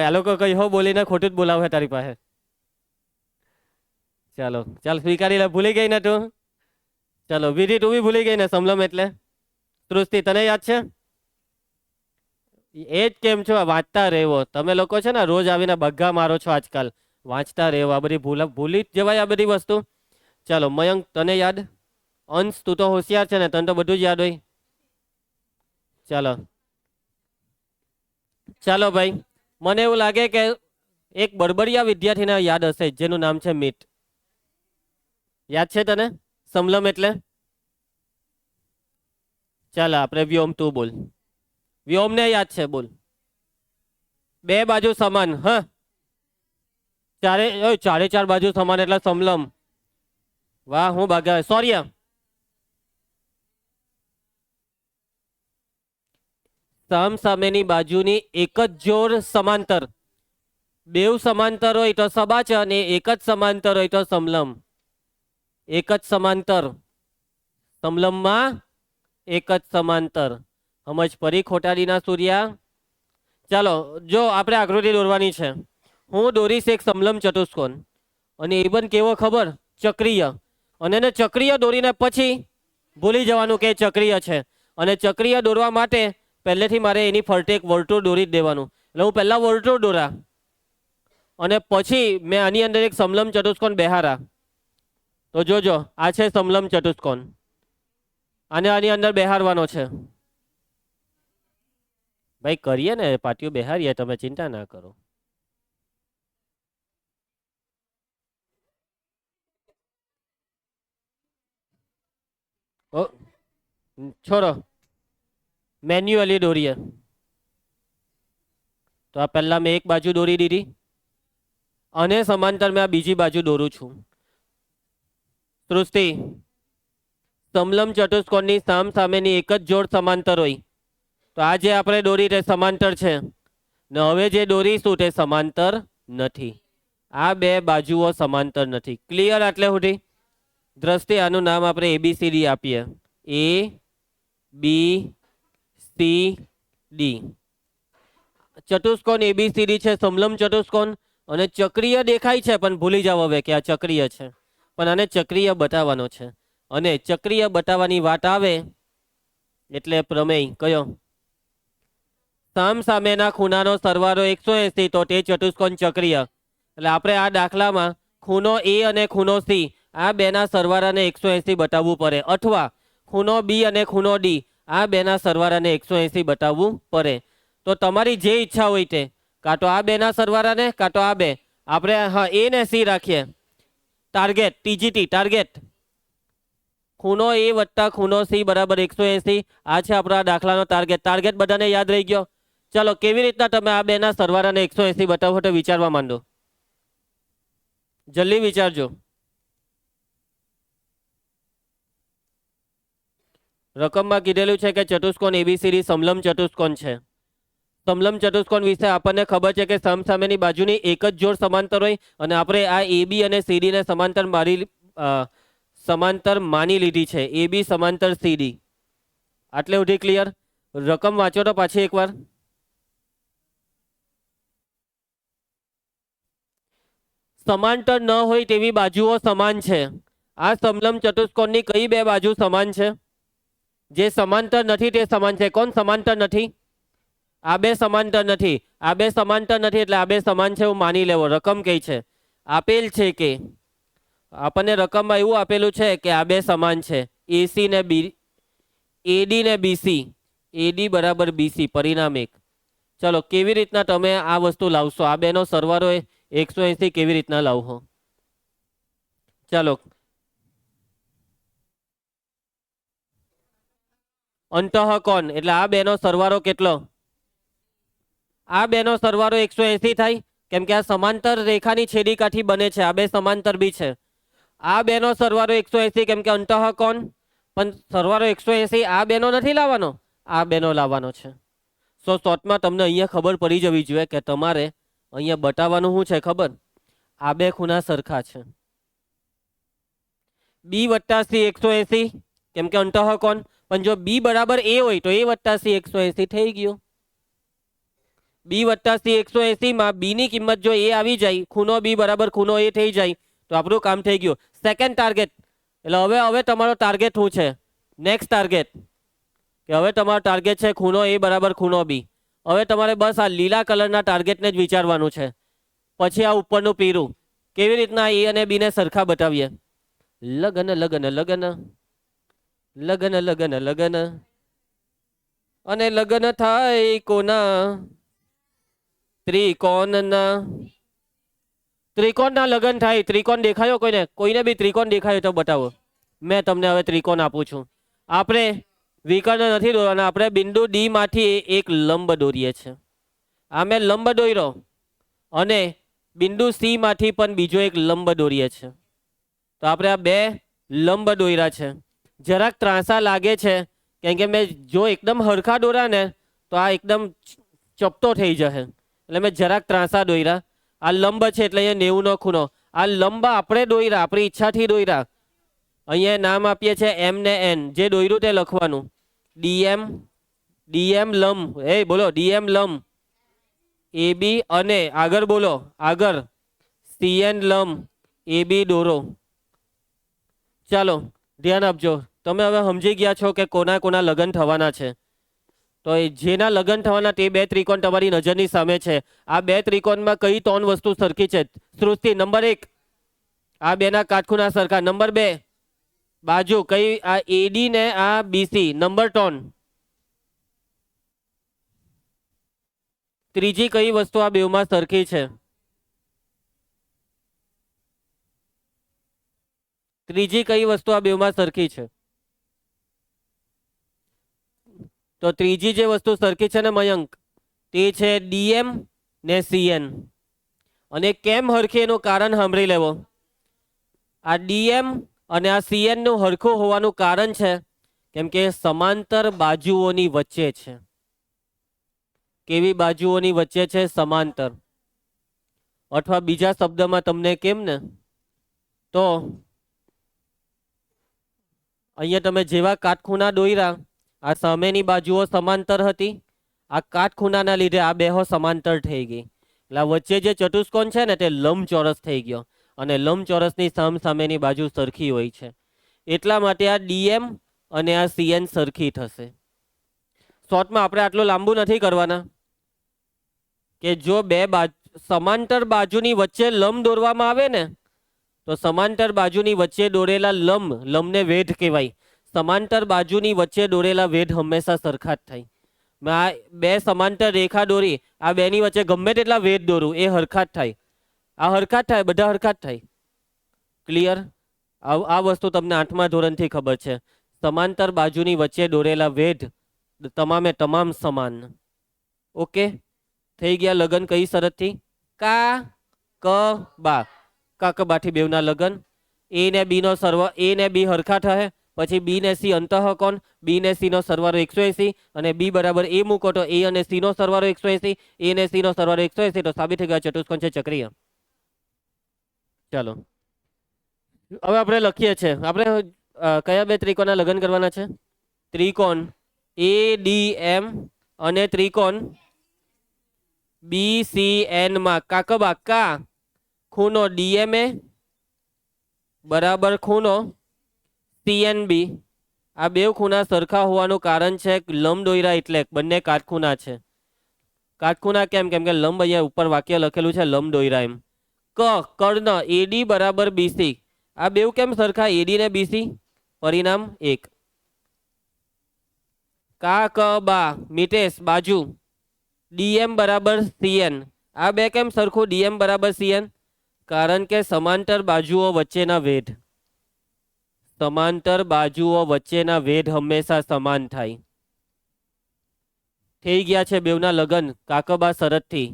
A: આ લોકો કઈ હો બોલીને ખોટું જ બોલાવે તારી પાસે. ચાલો ચાલ સ્વીકારી લે, ભૂલી ગઈ ને તું. ચાલો વિધિ, તું બી ભૂલી ગઈ ને સમલંબ એટલે? સૃષ્ટિ તને યાદ છે? એ જ કેમ છો, વાંચતા રહેવો તમે લોકો છે ને, રોજ આવીને બગ્ગા મારો છો આજકાલ. વાંચતા રહેવો, આ બધી ભૂલી જ જવાય આ બધી વસ્તુ. ચાલો મયંક તને યાદ? અંશ તું તો હોશિયાર છે ને, તને તો બધું જ યાદ હોય. ચાલો ચાલો ભાઈ, મને એવું લાગે કે એક બરબરિયા વિદ્યાર્થીને યાદ હશે જેનું નામ છે મીત. યાદ છે તને સમલંબ એટલે? ચાલ આપણે વ્યોમ, તું બોલ. વ્યોમને યાદ છે, બોલ. બે બાજુ સમાન. ચારે ચાર બાજુ સમાન એટલે સમલંબ. વાહ, હું ભાગ્યા. સૌર્ય સામસામેની બાજુની એક જ જોડ સમાંતર. બેવ સમાંતર હોય તો સબાચ, અને એક જ સમાંતર હોય તો સમલંબ. એક જ સમાંતર, સમલંબમાં એક જ સમાંતર. સમજ પડી ખોટાડીના સૂર્યા? ચાલો જો આપણે આકૃતિ દોરવાની છે. હું દોરીશ એક સમલંબ ચતુષ્કોણ, અને એ પણ કેવો ખબર? ચક્રીય. અને એને ચક્રીય દોરીને પછી ભૂલી જવાનું કે ચક્રીય છે. અને ચક્રીય દોરવા માટે પહેલેથી મારે એની ફરતે એક વર્તુળ દોરી જ દેવાનું. એટલે હું પહેલા વર્તુળ દોરા, અને પછી મેં આની અંદર એક સમલંબ ચતુષ્કોણ બેહારા. તો જોજો, આ છે સમલંબ ચતુષ્કોણ, અને આની અંદર બેહારવાનો છે. ભાઈ કરીએ ને, પાટીઓ બેહારીએ, તમે ચિંતા ના કરો. છોડો, મેન્યુઅલી દોરીએ. તો આ પહેલા મેં એક બાજુ દોરી દીધી, અને સમાંતર મેં આ બીજી બાજુ દોરું છું. સૃષ્ટિ સમલંબ ચતુષ્કોણની સામસામેની એક જ જોડ સમાંતર હોય તો આ જે આપણે દોરી તે સમાંતર છે, ને હવે જે દોરીશું તે સમાંતર નથી. આ બે બાજુઓ સમાંતર નથી. ક્લિયર આટલે સુધી? દ્રષ્ટિ આનું નામ આપણે ABCD આપીએ. ABCD. ચતુષ્કોણ ABCD છે સમલંબ ચતુષ્કોણ, અને ચક્રીય દેખાય છે પણ ભૂલી જાવ હવે કે આ ચક્રીય છે, પણ આને ચક્રીય બતાવવાનો છે. અને ચક્રીય બતાવવાની વાત આવે એટલે પ્રમેય કયો? સામસામેના ખૂણાનો સરવાળો 180 તો તે ચતુષ્કોણ ચક્રીય. એટલે આપણે આ દાખલામાં ખૂણો A અને ખૂણો C આ બેના સરવાળાને 180 બતાવવું પડે, અથવા ખૂણો B અને ખૂણો D આ બેના સરવાળાને 180 બતાવવું પડે. તો તમારી જે ઈચ્છા હોય તે, કાં તો આ બેના સરવાળાને, કાં તો આ બે. આપણે A ને C રાખીએ. ટાર્ગેટ TGT, ટાર્ગેટ ખૂણો A વત્તા ખૂણો C બરાબર 180. આ છે આપણા દાખલાનો ટાર્ગેટ. ટાર્ગેટ બધાને યાદ રહી ગયો? ચલો કેવી રીતના તમે આ બેના સરવાળાને 180 બતાવો તો વિચારવા માંડો. જલ્દી વિચારજો. રકમમાં કીધેલું છે કે ચતુષ્કોણ ABCD સમલંબ ચતુષ્કોણ છે. સમલંબ ચતુષ્કોણ વિશે આપણને ખબર છે કે સામસામેની બાજુની એક જ જોડ સમાંતર હોય, અને આપણે આ AB અને CD ને સમાંતર માની લીધી છે. AB સમાંતર CD. આટલે સુધી ક્લિયર? રકમ વાંચો તો પાછી એકવાર. સમાંતર ન હોય તેવી બાજુઓ સમાન છે. આ સમલંબ ચતુષ્કોણની કઈ બે બાજુ સમાન છે? જે સમાંતર નથી તે સમાન છે. કોણ સમાંતર નથી? આ બે સમાંતર નથી. આ બે સમાંતર નથી એટલે આ બે સમાન છે એવું માની લેવો. રકમ કઈ છે? આપેલ છે કે આપણને રકમમાં એવું આપેલું છે કે આ બે સમાન છે. એસી ને બી, એડી ને બીસી, એડી બરાબર બીસી, પરિણામ 1. ચલો કેવી રીતના તમે આ વસ્તુ લાવશો? આ બેનો સરવાળો 180 કેવી રીતના લાવશો? ચાલો અંતઃકોણ એટલે આ બેનો સરવાળો કેટલો? આ બેનો સરવાળો 180 થાય કેમ કે આ સમાંતર રેખાની છેદીકાઠી બને છે. આ બે સમાંતર બી છે. આ બેનો સરવાળો 180 કેમ કે અંતઃકોણ, પણ સરવાળો 180 આ બેનો નથી લાવવાનો, આ બેનો લાવવાનો છે. સો શોર્ટમાં તમને અહીંયા ખબર પડી જવી જોઈએ કે તમારે અહીંયા બતાવવાનું શું છે ખબર? આ બે ખૂણા સરખા છે. બી વત્તા સી 180 કેમ કે અંતઃકોણ, પણ જો બી બરાબર એ હોય તો એ વત્તા સી 180 થઈ ગયું. બી વત્તા સી 180 માં બી ની કિંમત જો એ આવી જાય, ખૂણો બી બરાબર ખૂણો એ થઈ જાય તો આપણું કામ થઈ ગયું. સેકન્ડ ટાર્ગેટ એટલે હવે તમારો ટાર્ગેટ શું છે? નેક્સ્ટ ટાર્ગેટ કે હવે તમારો ટાર્ગેટ છે ખૂણો એ બરાબર ખૂણો બી. હવે તમારે બસ આ લીલા કલરના ટાર્ગેટને જ વિચારવાનું છે. પછી આ ઉપરનું પીરું કેવી રીતના એ અને બી ને સરખા બતાવીએ. લગન લગન લગન લગન લગન લગન અને લગન થાય કોના? ત્રિકોણના. ત્રિકોણના લગન થાય. ત્રિકોણ દેખાયો કોઈને? કોઈને બી ત્રિકોણ દેખાયો તો બતાવો. મેં તમને હવે ત્રિકોણ આપું છું. આપણે વિકર્ણ નથી દોરવાના, આપણે બિંદુ ડી માંથી એક લંબ દોરીએ છીએ. આ મેં લંબ દોર્યો અને બિંદુ સી માંથી પણ બીજો એક લંબ દોરીએ છીએ. તો આપણે આ બે લંબ દોર્યા છે. જરાક ત્રાંસા લાગે છે કેમ કે મેં જો એકદમ હરખા દોર્યા ને તો આ એકદમ ચપટો થઈ જશે, એટલે મેં જરાક ત્રાંસા દોર્યા. આ લંબ છે એટલે અહીંયા 90 નો ખૂણો. આ લંબ આપણે દોર્યા, આપણી ઈચ્છાથી દોર્યા. અહીંયા નામ આપીએ છીએ એમ ને એન. જે દોર્યું તે લખવાનું. ડીએમ, ડીએમ લંબ, બોલો ડીએમ લંબ એ બી, અને આગળ બોલો, આગળ સીએન લંબ એ બી દોરો. ચાલો ધ્યાન આપજો. તમે હવે સમજી ગયા છો કે કોના કોના લગ્ન થવાના છે. તો જેના લગ્ન થવાના તે બે ત્રિકોણ તમારી નજરની સામે છે. આ બે ત્રિકોણમાં કઈ 3 વસ્તુ સરખી છે? સૃષ્ટિ નંબર 1, આ બેના કાટખૂણા સરખા. નંબર 2, બાજુ કઈ? આ એડી ને આ બીસી. નંબર 3, ત્રીજી કઈ વસ્તુ આ બેમાં સરખી છે? ત્રીજી કઈ વસ્તુ આ બેમાં સરખી છે? તો ત્રીજી જે વસ્તુ સરખી છે ને મયંક, તે છે ડીએમ ને સીએન. અને કેમ હરખી એનું કારણ સાંભળી લેવો. આ ડીએમ અને આ સીએન નું હરખું હોવાનું કારણ છે કેમ કે સમાંતર બાજુઓની વચ્ચે છે. કેવી બાજુઓની વચ્ચે છે? સમાંતર. અથવા બીજા શબ્દમાં તમને કેમ ને તો અહીંયા તમે જેવા કાટખૂણા દોર્યા, આ સામેની બાજુઓ સમાંતર હતી. આ કાટખૂણાના લીધે આ બેહો સમાંતર થઈ ગઈ. એટલે વચ્ચે જે ચતુષ્કોણ છે ને તે લંબચોરસ થઈ ગયો. અને લંબચોરસની સામેની બાજુ સરખી હોય છે. એટલા માટે આ ડીએમ અને આ સીએન સરખી થશે. શોર્ટમાં આપણે આટલું લાંબુ નથી કરવાના કે જો બે સમાંતર બાજુની વચ્ચે લંબ દોરવામાં આવે ને તો સમાંતર બાજુની વચ્ચે દોરેલા લંબને વેઢ કહેવાય. સમાંતર બાજુની વચ્ચે દોરેલા વેઢ હંમેશા સરખા જ થાય. મેં આ બે સમાંતર રેખા દોરી, આ બેની વચ્ચે ગમે તેટલા વેઢ દોરું એ હરખા જ થાય. આ હરખા જ થાય, બધા હરખા જ થાય. ક્લિયર? આ વસ્તુ તમને 8મા ધોરણથી ખબર છે. સમાંતર બાજુની વચ્ચે દોરેલા વેઢ તમામે તમામ સમાન. ઓકે, થઈ ગયા લગન કઈ શરતથી? કા ક બા. કાકબાથી બેવના લગન. એ ને બી નો એ ને બી હરખા થશે. પછી બી ને સી અંતઃકોણ. બી ને સી નો સરવાળો 180 અને બી બરાબર એ મૂકો તો એ અને સી નો સરવાળો 180, એ ને સી નો સરવાળો 180 તો સાબિત થઈ ગયા ચતુષ્કોણ છે ચક્રીય. ચાલો હવે આપણે લખીએ છીએ. આપણે કયા બે ત્રિકોણના લગ્ન કરવાના છે? ત્રિકોણ એ ડી એમ અને ત્રિકોણ BCN માં કાકબા કા ખૂણો DMA બરાબર ખૂણો CNB. આ બે ખૂણા સરખા હોવાનું કારણ છે લંબદોયરા એટલે બંને કાટખૂણા છે. કાટખૂણા કેમ? કેમ કે લંબ અહીંયા ઉપર વાક્ય લખેલું છે લંબદોયરા એમ. કર્ણ AD બરાબર BC. આ બેવ કેમ સરખા AD ને BC? પરિણામ 1. બા મિટેશ બાજુ DM બરાબર CN. આ બે કેમ સરખું DM બરાબર CN? કારણ કે સમાંતર બાજુઓ વચ્ચેના વેધ. સમાંતર બાજુઓ વચ્ચેના વેધ હંમેશા સમાન થાય. થઈ ગયા છે બેવના લગન કાકબા શરતથી.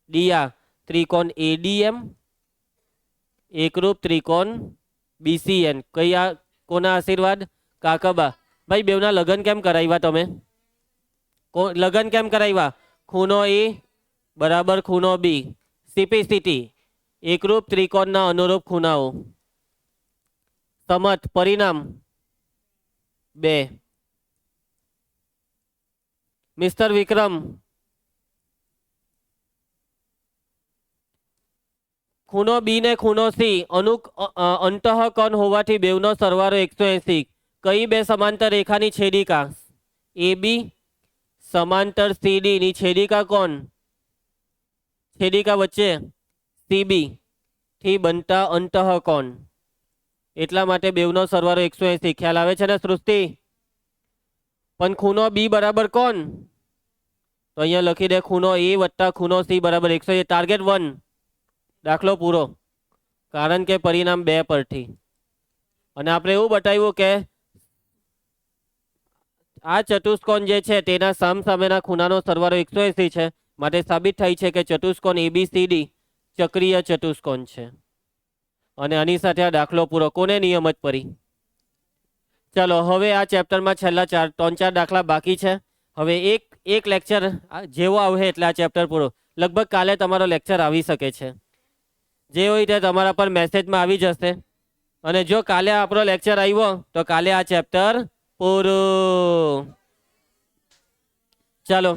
A: દિયા ત્રિકોણ ADM એકરૂપ ત્રિકોણ BCN. કયા કોના આશીર્વાદ? કાકબા. ભાઈ બેવના લગન કેમ કરાવ્યા તમે? લગન કેમ કરાવ્યા? ખૂણો A બરાબર ખૂણો B. સિપિસિટી એકરૂપ ત્રિકોણના અનુરૂપ ખૂણાઓ. સમત પરિણામ 2. મિસ્ટર વિક્રમ ખૂણો B ને ખૂણો C અંતઃકોણ હોવાથી બેવનો સરવાળો 180. કઈ બે સમાંતર રેખાની છેદિકા? AB સમાંતર CD ની છેદિકા કોણ? છેદિકા વચ્ચે CB થી બનતા અંતઃકોણ. એટલા માટે બેવનો સરવાળો 180. ખ્યાલ આવે છે ને સૃષ્ટિ? પણ ખૂણો B બરાબર કોણ? તો અહીંયા લખી દે ખૂણો A વત્તા ખૂણો C બરાબર 180. ટાર્ગેટ 1. દાખલો પૂરો. કારણ કે પરિણામ 2 પરથી. અને આપણે એવું બતાવ્યું કે આ ચતુષ્કોણ જે છે તેના સામસામેના ખૂણાનો સરવાળો 180 છે. માટે સાબિત થાય છે કે ચતુષ્કોણ ABCD ચક્રીય ચતુષ્કોણ છે. અને આની સાથે આ દાખલો પૂરો. કોને નિયમ જ પડી? ચલો હવે આ ચેપ્ટરમાં છેલ્લા 3-4 દાખલા બાકી છે. હવે એક લેક્ચર જેવો આવે એટલે આ ચેપ્ટર પૂરો. લગભગ કાલે તમારો લેક્ચર આવી શકે છે. જે હોય તે તમારા પર મેસેજમાં આવી જશે. અને જો કાલે આપણો લેક્ચર આવ્યો તો કાલે આ ચેપ્ટર પૂરું. ચાલો.